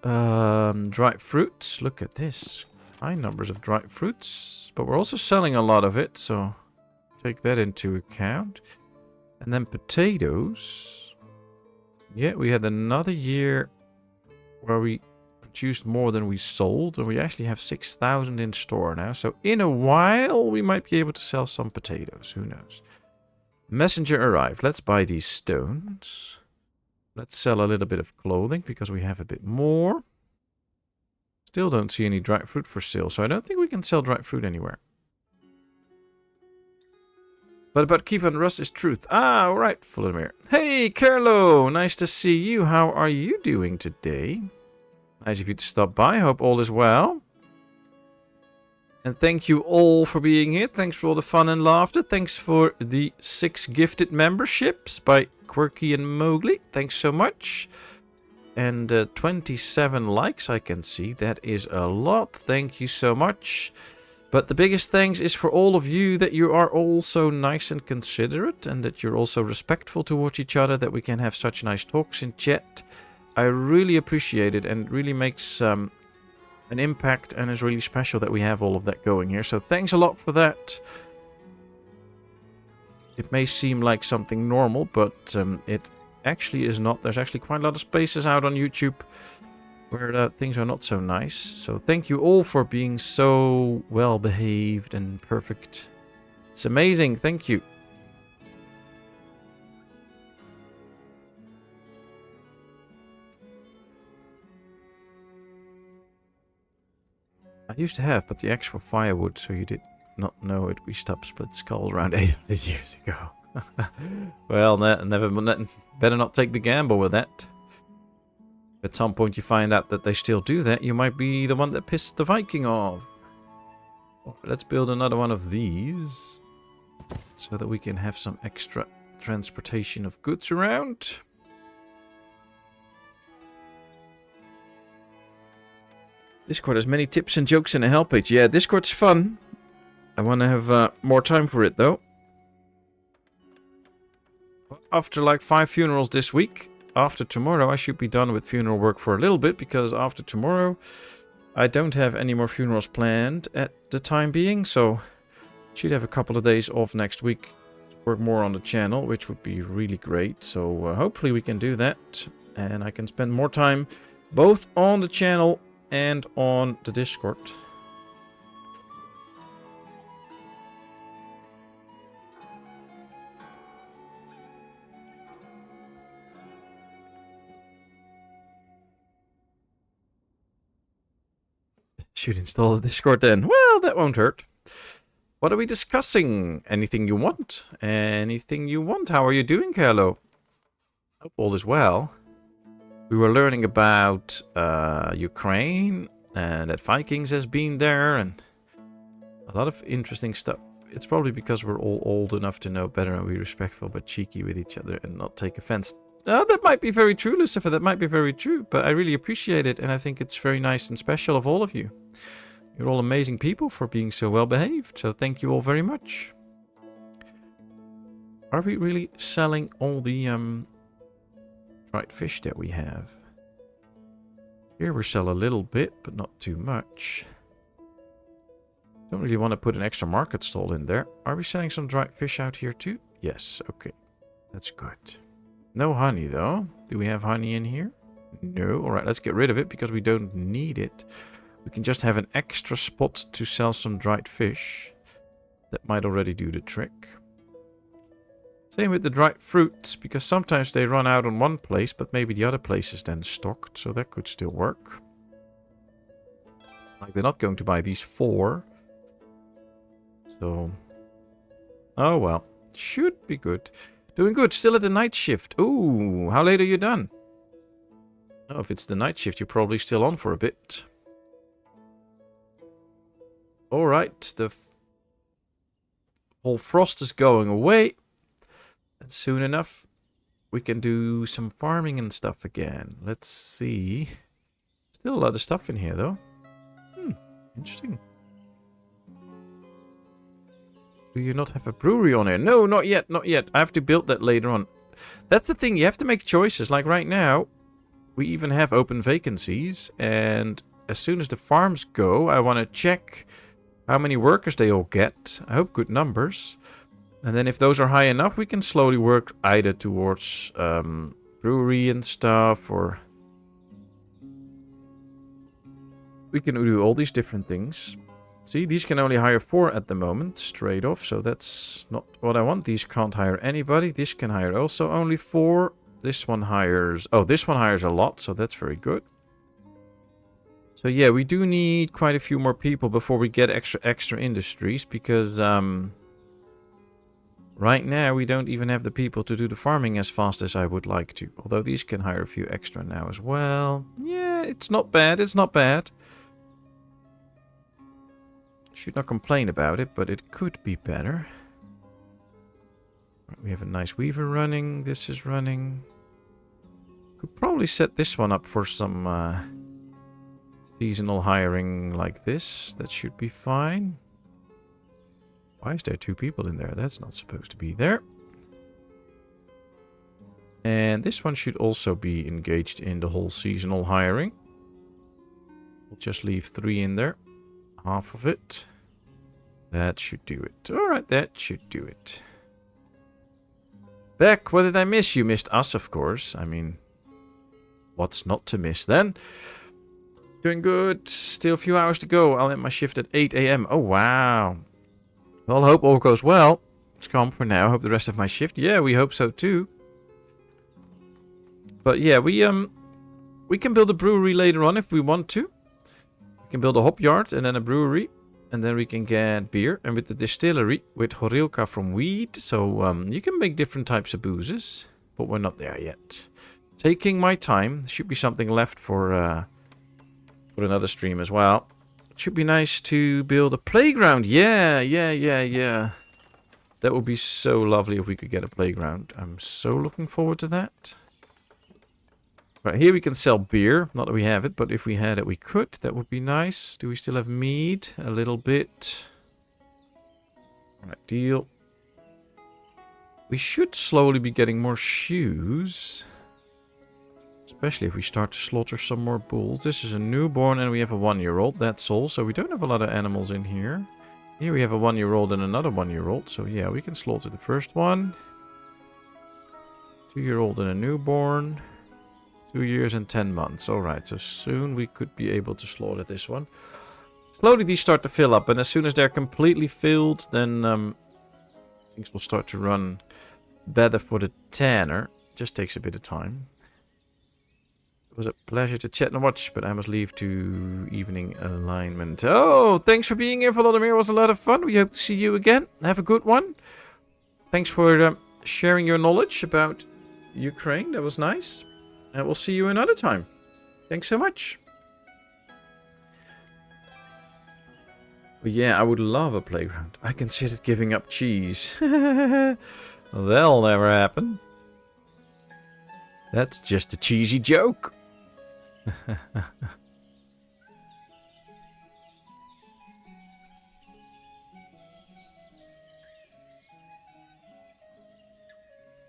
Dried fruits. Look at this. High numbers of dried fruits. But we're also selling a lot of it, so... take that into account. And then potatoes. Yeah, we had another year where we produced more than we sold. And we actually have 6,000 in store now. So in a while, we might be able to sell some potatoes. Who knows? Messenger arrived. Let's buy these stones. Let's sell a little bit of clothing because we have a bit more. Still don't see any dried fruit for sale. So I don't think we can sell dried fruit anywhere. But about Kievan Rus is truth. Ah, alright, Vladimir. Hey, Carlo! Nice to see you. How are you doing today? Nice of you to stop by. Hope all is well. And thank you all for being here. Thanks for all the fun and laughter. Thanks for the 6 gifted memberships by Quirky and Mowgli. Thanks so much. And 27 likes I can see. That is a lot. Thank you so much. But the biggest thanks is for all of you that you are all so nice and considerate and that you're also respectful towards each other, that we can have such nice talks in chat. I really appreciate it, and it really makes an impact, and it's really special that we have all of that going here. So thanks a lot for that. It may seem like something normal, but it actually is not. There's actually quite a lot of spaces out on YouTube where things are not so nice. So thank you all for being so well behaved and perfect. It's amazing. Thank you. I used to have, but the actual firewood, so you did not know it. We stopped Split Skull around 800 years ago. Well, better not take the gamble with that. At some point you find out that they still do that, you might be the one that pissed the Viking off. Let's build another one of these, so that we can have some extra transportation of goods around. Discord has many tips and jokes in the help page. Yeah, Discord's fun. I want to have more time for it, though. After like 5 funerals this week, after tomorrow I should be done with funeral work for a little bit, because after tomorrow I don't have any more funerals planned at the time being, so should have a couple of days off next week to work more on the channel, which would be really great. So hopefully we can do that, and I can spend more time both on the channel and on the Discord. Should install the Discord then. Well, that won't hurt. What are we discussing? Anything you want? Anything you want? How are you doing, Carlo? Hope all is well. We were learning about Ukraine, and that Vikings has been there, and a lot of interesting stuff. It's probably because we're all old enough to know better and be respectful but cheeky with each other and not take offense. That might be very true, Lucifer. That might be very true, but I really appreciate it, and I think it's very nice and special of all of you. You're all amazing people for being so well behaved, so thank you all very much. Are we really selling all the dried fish that we have? Here we sell a little bit, but not too much. Don't really want to put an extra market stall in there. Are we selling some dried fish out here too? Yes, okay. That's good. No honey though. Do we have honey in here? No. Alright, let's get rid of it because we don't need it. We can just have an extra spot to sell some dried fish. That might already do the trick. Same with the dried fruits, because sometimes they run out on one place, but maybe the other place is then stocked, so that could still work. Like, they're not going to buy these 4. So, oh well, should be good. Doing good, still at the night shift. Ooh, how late are you done? Oh, if it's the night shift, you're probably still on for a bit. Alright, the whole frost is going away. And soon enough, we can do some farming and stuff again. Let's see. Still a lot of stuff in here, though. Interesting. Do you not have a brewery on here? No, not yet, not yet. I have to build that later on. That's the thing, you have to make choices. Like right now, we even have open vacancies. And as soon as the farms go, I want to check how many workers they all get. I hope good numbers. And then if those are high enough, we can slowly work either towards brewery and stuff, or we can do all these different things. See, these can only hire 4 at the moment, straight off, so that's not what I want. These can't hire anybody. This can hire also only 4. This one hires... Oh, this one hires a lot, so that's very good. So yeah, we do need quite a few more people before we get extra industries, because... right now, we don't even have the people to do the farming as fast as I would like to. Although these can hire a few extra now as well. Yeah, it's not bad, it's not bad. Should not complain about it, but it could be better. We have a nice weaver running. This is running. Could probably set this one up for some seasonal hiring like this. That should be fine. Why is there 2 people in there? That's not supposed to be there. And this one should also be engaged in the whole seasonal hiring. We'll just leave 3 in there. Half of it. That should do it. Alright, that should do it. Beck, what did I miss? You missed us, of course. I mean, what's not to miss then? Doing good. Still a few hours to go. I'll end my shift at 8 a.m. Oh, wow. Well, hope all goes well. It's calm for now. Hope the rest of my shift. Yeah, we hope so too. But yeah, we can build a brewery later on if we want to. We can build a hop yard and then a brewery. And then we can get beer. And with the distillery, with Horilka from wheat. So you can make different types of boozes. But we're not there yet. Taking my time. There should be something left for another stream as well. It should be nice to build a playground. Yeah. That would be so lovely if we could get a playground. I'm so looking forward to that. Right, here we can sell beer. Not that we have it, but if we had it, we could. That would be nice. Do we still have mead? A little bit. Alright, deal. We should slowly be getting more shoes. Especially if we start to slaughter some more bulls. This is a newborn and we have a 1-year-old. That's all. So we don't have a lot of animals in here. Here we have a 1-year-old and another 1-year-old. So yeah, we can slaughter the first one. 2-year-old and a newborn. 2 years and 10 months. Alright, so soon we could be able to slaughter this one. Slowly these start to fill up. And as soon as they're completely filled, then things will start to run better for the tanner. Just takes a bit of time. It was a pleasure to chat and watch, but I must leave to evening alignment. Oh, thanks for being here, Volodymyr. It was a lot of fun. We hope to see you again. Have a good one. Thanks for sharing your knowledge about Ukraine. That was nice. And we'll see you another time. Thanks so much. But yeah, I would love a playground. I considered giving up cheese. That'll never happen. That's just a cheesy joke.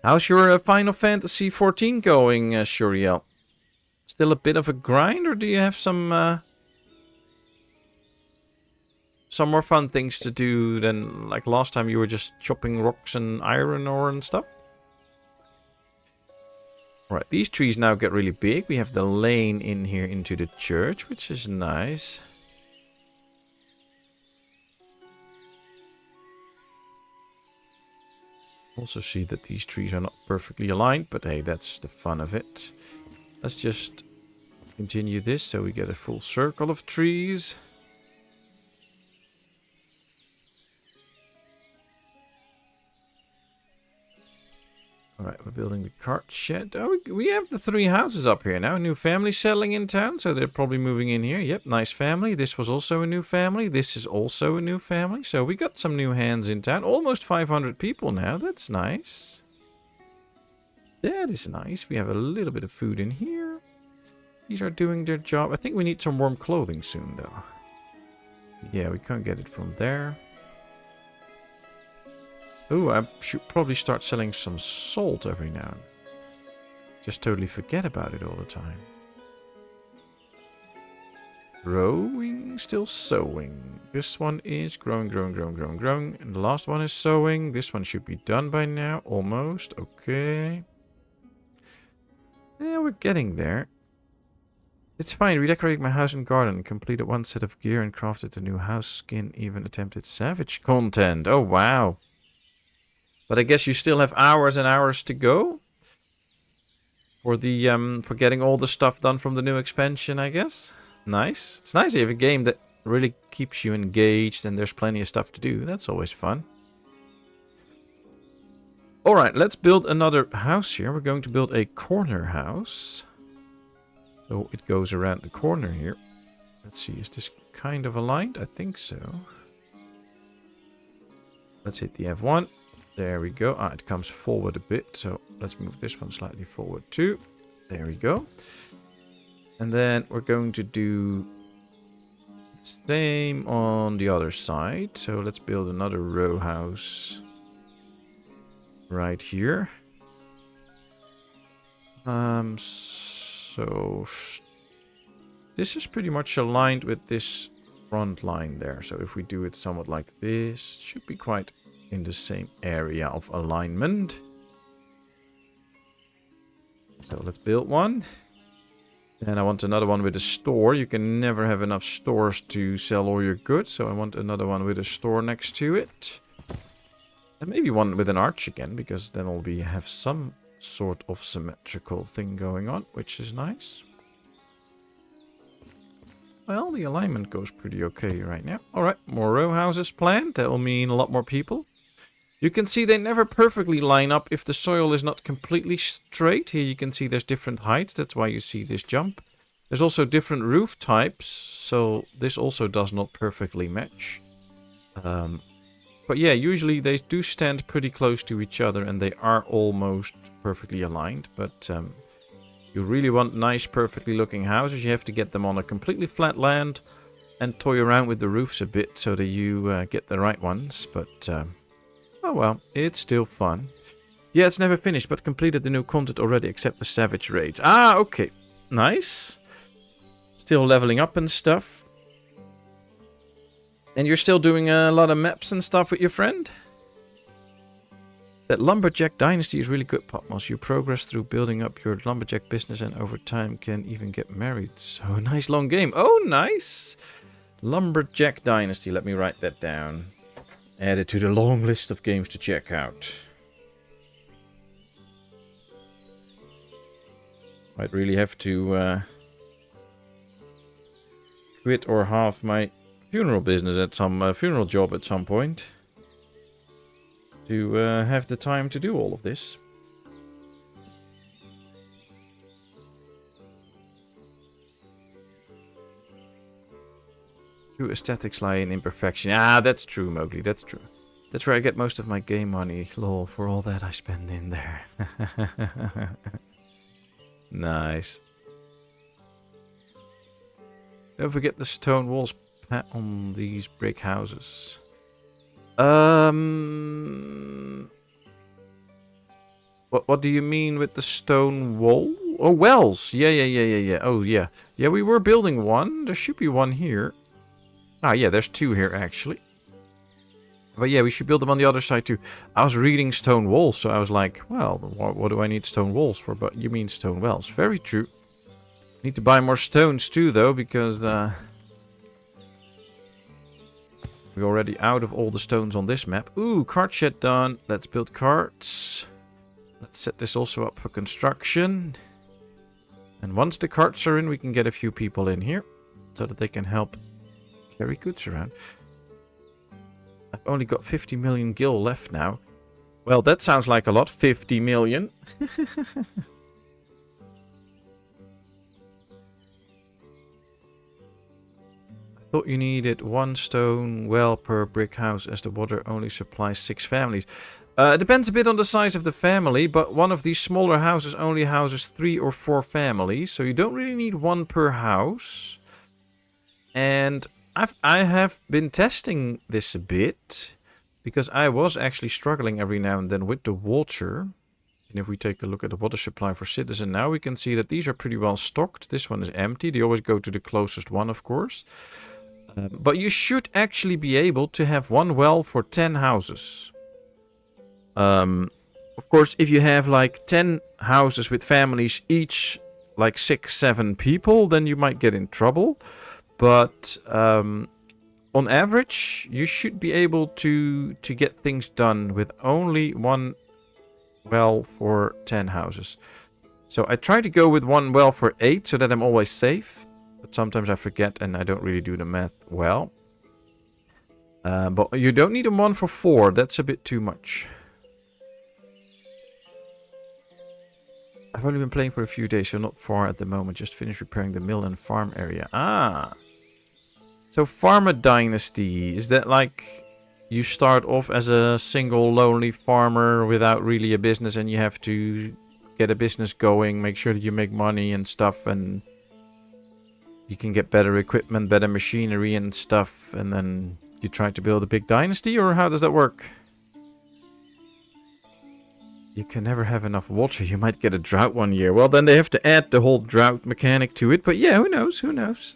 How's your Final Fantasy 14 going, Shuriel? Still a bit of a grind, or do you have some more fun things to do than like last time you were just chopping rocks and iron ore and stuff? Right, these trees now get really big. We have the lane in here into the church, which is nice. Also see that these trees are not perfectly aligned, but hey, that's the fun of it. Let's just continue this so we get a full circle of trees. Alright, we're building the cart shed. Oh, we have the 3 houses up here now. A new family settling in town, so they're probably moving in here. Yep, nice family. This was also a new family. This is also a new family. So we got some new hands in town. Almost 500 people now. That's nice. That is nice. We have a little bit of food in here. These are doing their job. I think we need some warm clothing soon, though. Yeah, we can't get it from there. Ooh, I should probably start selling some salt every now and then. Just totally forget about it all the time. Growing, still sowing. This one is growing. And the last one is sowing. This one should be done by now, almost. Okay. Yeah, we're getting there. It's fine. Redecorated my house and garden. Completed 1 set of gear and crafted a new house skin. Even attempted savage content. Oh, wow. But I guess you still have hours and hours to go for the for getting all the stuff done from the new expansion, I guess. Nice. It's nice to have a game that really keeps you engaged and there's plenty of stuff to do. That's always fun. Alright, let's build another house here. We're going to build a corner house. So it goes around the corner here. Let's see, is this kind of aligned? I think so. Let's hit the F1. There we go. Ah, it comes forward a bit. So let's move this one slightly forward too. There we go. And then we're going to do the same on the other side. So let's build another row house right here. So this is pretty much aligned with this front line there. So if we do it somewhat like this, it should be quite in the same area of alignment. So let's build one. And I want another one with a store. You can never have enough stores to sell all your goods. So I want another one with a store next to it. And maybe one with an arch again, because then we'll have some sort of symmetrical thing going on, which is nice. Well, the alignment goes pretty okay right now. Alright, more row houses planned. That will mean a lot more people. You can see they never perfectly line up if the soil is not completely straight. Here you can see there's different heights. That's why you see this jump. There's also different roof types. So this also does not perfectly match. But yeah, usually they do stand pretty close to each other. And they are almost perfectly aligned. But you really want nice, perfectly looking houses. You have to get them on a completely flat land. And toy around with the roofs a bit so that you get the right ones. But... oh well, it's still fun. Yeah, it's never finished, but completed the new content already, except the Savage Raids. Ah, okay. Nice. Still leveling up and stuff. And you're still doing a lot of maps and stuff with your friend? That Lumberjack Dynasty is really good, Patmos. You progress through building up your Lumberjack business and over time can even get married. So, a nice long game. Oh, nice. Lumberjack Dynasty. Let me write that down. Added to the long list of games to check out. Might really have to quit or halve my funeral business at some funeral job at some point. To have the time to do all of this. True aesthetics lie in imperfection. Ah, that's true, Mowgli. That's true. That's where I get most of my game money, lol, for all that I spend in there. Nice. Don't forget the stone walls on these brick houses. What do you mean with the stone wall? Oh, wells. Yeah. Oh, yeah. Yeah, we were building one. There should be one here. Ah, yeah, there's two here, actually. But yeah, we should build them on the other side, too. I was reading stone walls, so I was like, well, what do I need stone walls for? But you mean stone wells. Very true. Need to buy more stones, too, though, because we're already out of all the stones on this map. Ooh, cart shed done. Let's build carts. Let's set this also up for construction. And once the carts are in, we can get a few people in here so that they can help carry goods around. I've only got 50 million gil left now. Well, that sounds like a lot. 50 million. I thought you needed one stone well per brick house as the water only supplies 6 families. It depends a bit on the size of the family, but one of these smaller houses only houses 3 or 4 families, so you don't really need one per house. And I have been testing this a bit, because I was actually struggling every now and then with the water. And if we take a look at the water supply for Citizen now, we can see that these are pretty well stocked. This one is empty. They always go to the closest one, of course. But you should actually be able to have one well for 10 houses. Of course, if you have like 10 houses with families, each like 6-7 people, then you might get in trouble. But on average, you should be able to get things done with only one well for 10 houses. So I try to go with one well for 8 so that I'm always safe. But sometimes I forget and I don't really do the math well. But you don't need a one for 4. That's a bit too much. I've only been playing for a few days, so not far at the moment. Just finished repairing the mill and farm area. Ah. So Farmer Dynasty, is that like you start off as a single lonely farmer without really a business and you have to get a business going, make sure that you make money and stuff, and you can get better equipment, better machinery and stuff, and then you try to build a big dynasty, or how does that work? You can never have enough water. You might get a drought one year. Well, then they have to add the whole drought mechanic to it. But yeah, who knows? Who knows?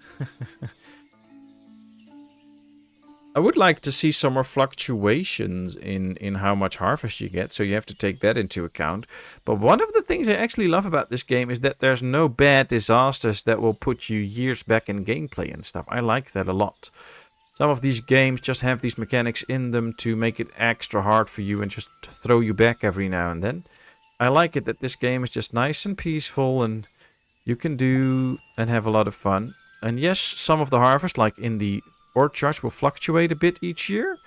I would like to see some more fluctuations in how much harvest you get, so you have to take that into account. But one of the things I actually love about this game is that there's no bad disasters that will put you years back in gameplay and stuff. I like that a lot. Some of these games just have these mechanics in them to make it extra hard for you and just throw you back every now and then. I like it that this game is just nice and peaceful and you can do and have a lot of fun. And yes, some of the harvest, like in the orchards, will fluctuate a bit each year,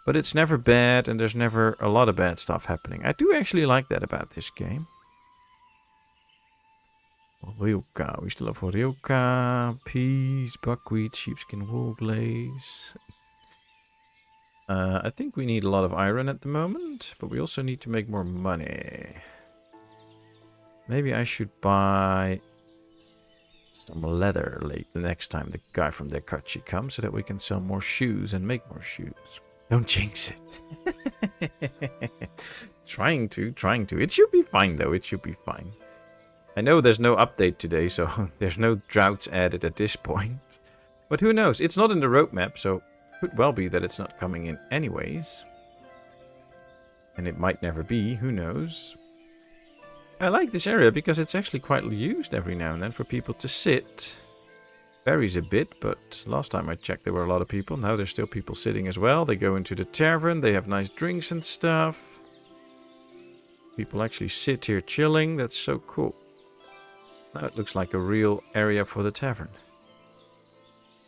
but it's never bad and there's never a lot of bad stuff happening. I do actually like that about this game. Ryoka. We still have Ryoka, peas, buckwheat, sheepskin, wool glaze. I think we need a lot of iron at the moment, but we also need to make more money. Maybe I should buy some leather the next time the guy from Dekachi comes, so that we can sell more shoes and make more shoes. Don't jinx it. Trying to. It should be fine, though. It should be fine. I know there's no update today, so there's no droughts added at this point. But who knows? It's not in the roadmap, so it could well be that it's not coming in anyways. And it might never be, who knows? I like this area because it's actually quite used every now and then for people to sit. Varies a bit, but last time I checked there were a lot of people. Now there's still people sitting as well. They go into the tavern, they have nice drinks and stuff. People actually sit here chilling, that's so cool. Now it looks like a real area for the tavern.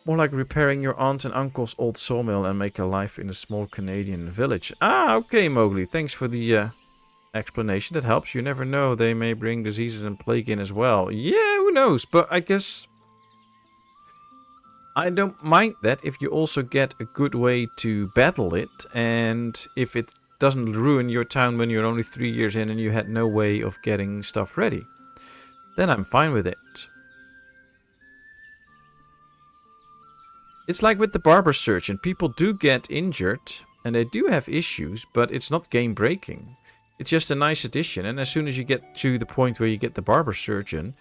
More like repairing your aunt and uncle's old sawmill and make a life in a small Canadian village. Ah, okay, Mowgli. Thanks for the explanation. That helps. You never know. They may bring diseases and plague in as well. Yeah, who knows? But I guess I don't mind that if you also get a good way to battle it. And if it doesn't ruin your town when you're only 3 years in and you had no way of getting stuff ready. Then I'm fine with it. It's like with the barber surgeon. People do get injured and they do have issues, but it's not game breaking. It's just a nice addition. And as soon as you get to the point where you get the barber surgeon,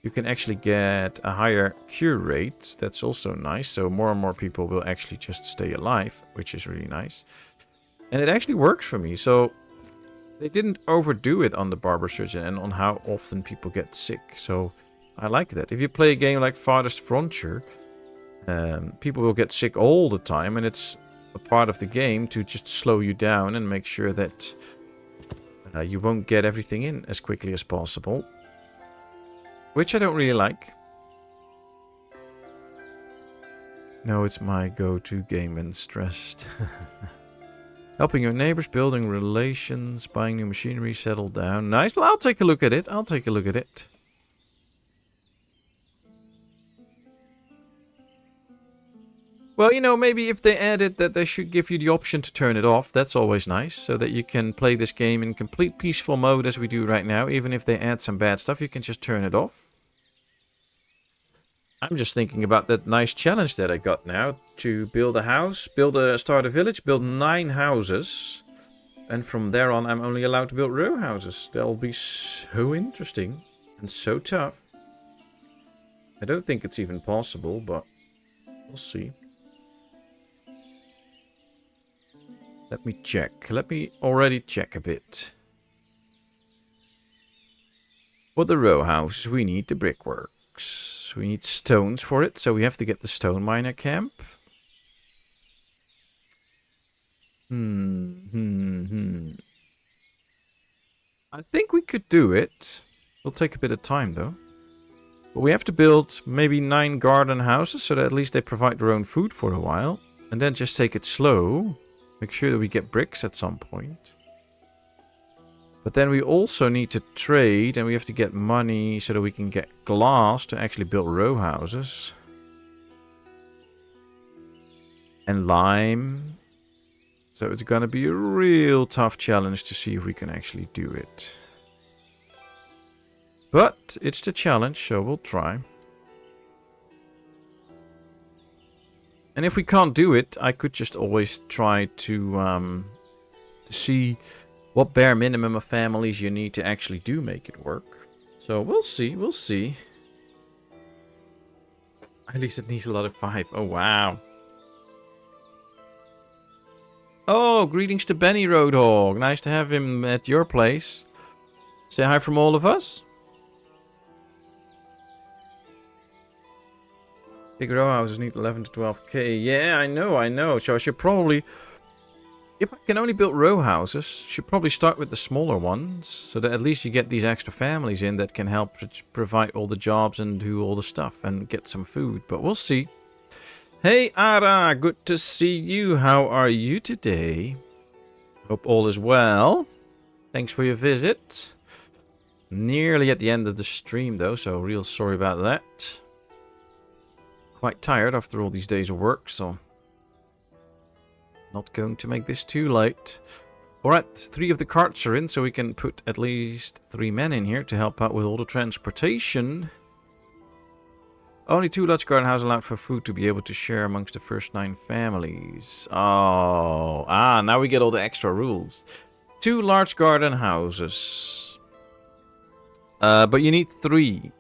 you can actually get a higher cure rate. That's also nice. So more and more people will actually just stay alive, which is really nice. And it actually works for me. So they didn't overdo it on the barber surgeon and on how often people get sick. So I like that. If you play a game like Farthest Frontier, people will get sick all the time. And it's a part of the game to just slow you down and make sure that you won't get everything in as quickly as possible. Which I don't really like. No, it's my go-to game when stressed. Helping your neighbors, building relations, buying new machinery, settle down. Nice. Well, I'll take a look at it. I'll take a look at it. Well, you know, maybe if they added that they should give you the option to turn it off. That's always nice. So that you can play this game in complete peaceful mode as we do right now. Even if they add some bad stuff, you can just turn it off. I'm just thinking about that nice challenge that I got now. To build a house, start a village, build 9 houses. And from there on, I'm only allowed to build row houses. That'll be so interesting and so tough. I don't think it's even possible, but we'll see. Let me check. Let me already check a bit. For the row houses, we need the brickworks. We need stones for it, so we have to get the stone miner camp. I think we could do it. It'll take a bit of time, though. But we have to build maybe 9 garden houses, so that at least they provide their own food for a while. And then just take it slow. Make sure that we get bricks at some point. But then we also need to trade, and we have to get money so that we can get glass to actually build row houses. And lime. So it's going to be a real tough challenge to see if we can actually do it. But it's the challenge, so we'll try. And if we can't do it, I could just always try to see what bare minimum of families you need to actually do make it work. So we'll see, we'll see. At least it needs a lot of 5. Oh, wow. Oh, greetings to Benny Roadhog. Nice to have him at your place. Say hi from all of us. Big row houses need 11 to 12k. Yeah, I know. So I should probably... If I can only build row houses, should probably start with the smaller ones. So that at least you get these extra families in that can help provide all the jobs and do all the stuff and get some food. But we'll see. Hey Ara, good to see you. How are you today? Hope all is well. Thanks for your visit. Nearly at the end of the stream though, so real sorry about that. Quite tired after all these days of work, so... Not going to make this too late. Alright, 3 of the carts are in, so we can put at least 3 men in here to help out with all the transportation. Only 2 large garden houses allowed for food to be able to share amongst the first 9 families. Oh, now we get all the extra rules. 2 large garden houses. But you need 3.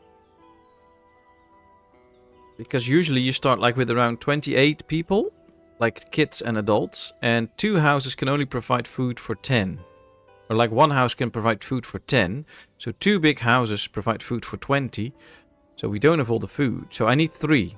Because usually you start like with around 28 people. Like kids and adults, and 2 houses can only provide food for 10. Or like 1 house can provide food for 10. So 2 big houses provide food for 20. So we don't have all the food. So I need 3.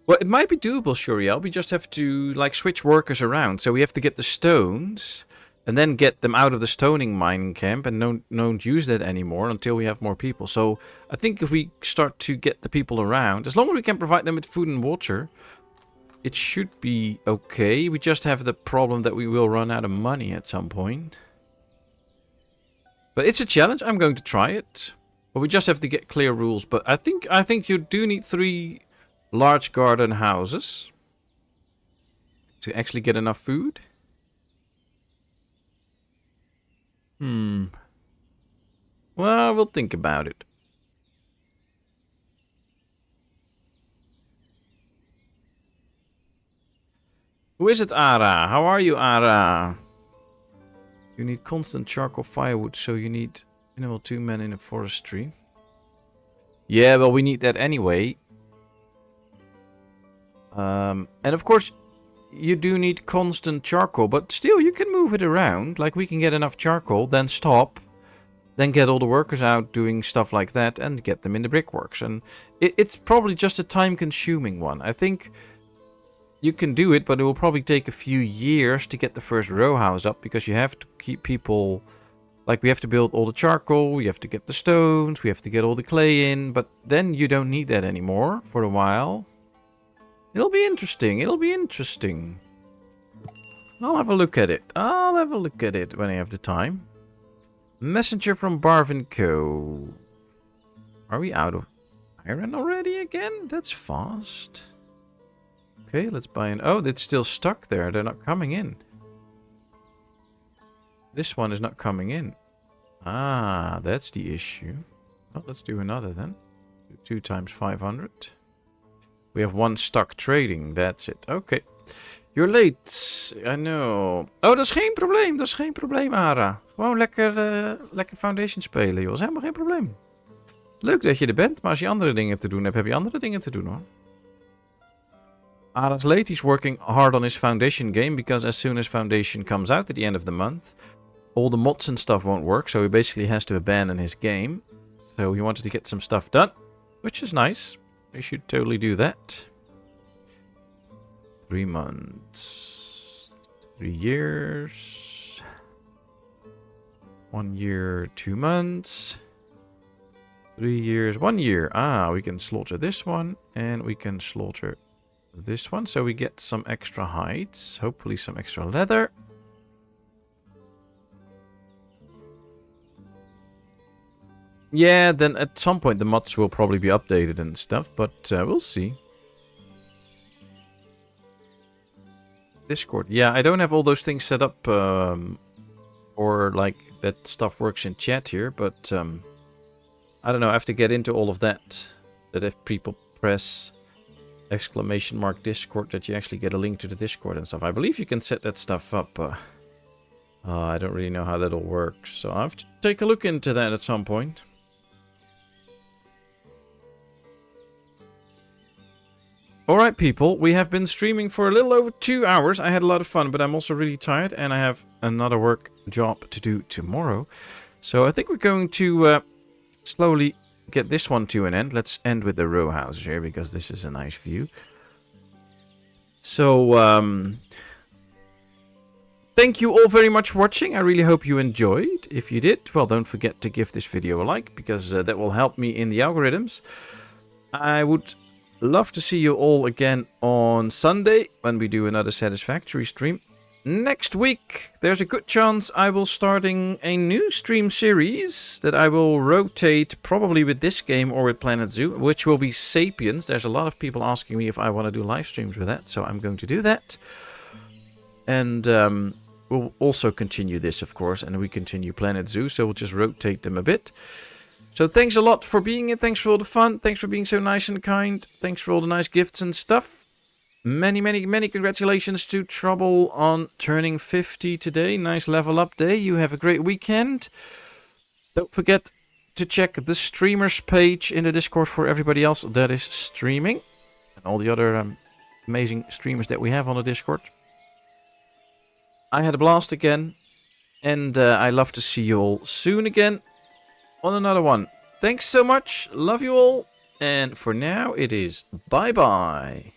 Well, it might be doable, Shuriel. We just have to like switch workers around. So we have to get the stones... And then get them out of the stoning mining camp and don't use that anymore until we have more people. So I think if we start to get the people around, as long as we can provide them with food and water, it should be okay. We just have the problem that we will run out of money at some point. But it's a challenge. I'm going to try it. But we just have to get clear rules. But I think you do need 3 large garden houses to actually get enough food. Well, we'll think about it. Who is it, Ara? How are you, Ara? You need constant charcoal firewood, so you need minimal 2 men in a forestry. Yeah, well, we need that anyway. And of course... You do need constant charcoal, but still you can move it around. Like we can get enough charcoal, then stop, then get all the workers out doing stuff like that and get them in the brickworks. And it's probably just a time-consuming one. I think you can do it, but it will probably take a few years to get the first row house up because you have to keep people... Like we have to build all the charcoal, we have to get the stones, we have to get all the clay in, but then you don't need that anymore for a while. It'll be interesting. It'll be interesting. I'll have a look at it. I'll have a look at it when I have the time. Messenger from Barvin Co. Are we out of iron already again? That's fast. Okay, let's buy an... Oh, it's still stuck there. They're not coming in. This one is not coming in. Ah, that's the issue. Well, let's do another then. 2 times 500. We have 1 stuck trading, that's it. Oké. You're late. I know. Oh, dat is geen probleem. Dat is geen probleem, Ara. Gewoon lekker Foundation spelen, joh. Dat is helemaal geen probleem. Leuk dat je er bent, maar als je andere dingen te doen hebt, heb je andere dingen te doen, hoor. Ara's late. He's working hard on his Foundation game, because as soon as Foundation comes out at the end of the month, all the mods and stuff won't work, so he basically has to abandon his game. So he wanted to get some stuff done, which is nice. We should totally do that. 3 months. 3 years. 1 year, 2 months. 3 years, 1 year. Ah, we can slaughter this one. And we can slaughter this one. So we get some extra hides. Hopefully some extra leather. Yeah, then at some point the mods will probably be updated and stuff, but we'll see. Discord. Yeah, I don't have all those things set up or like that stuff works in chat here, but I don't know, I have to get into all of that. That if people press !Discord, that you actually get a link to the Discord and stuff. I believe you can set that stuff up. I don't really know how that all works. So I have to take a look into that at some point. Alright people, we have been streaming for a little over 2 hours. I had a lot of fun, but I'm also really tired and I have another work job to do tomorrow. So I think we're going to slowly get this one to an end. Let's end with the row houses here because this is a nice view. So, thank you all very much for watching. I really hope you enjoyed. If you did, well, don't forget to give this video a like because that will help me in the algorithms. I would love to see you all again on Sunday when we do another Satisfactory stream. Next week, there's a good chance I will starting a new stream series that I will rotate probably with this game or with Planet Zoo, which will be Sapiens. There's a lot of people asking me if I want to do live streams with that, so I'm going to do that. And we'll also continue this, of course, and we continue Planet Zoo, so we'll just rotate them a bit. So thanks a lot for being here. Thanks for all the fun. Thanks for being so nice and kind. Thanks for all the nice gifts and stuff. Many, many, many congratulations to Trouble on turning 50 today. Nice level up day. You have a great weekend. Don't forget to check the streamers page in the Discord for everybody else that is streaming. And all the other amazing streamers that we have on the Discord. I had a blast again. And I love to see you all soon again. On another one. Thanks so much. Love you all. And for now, it is bye-bye.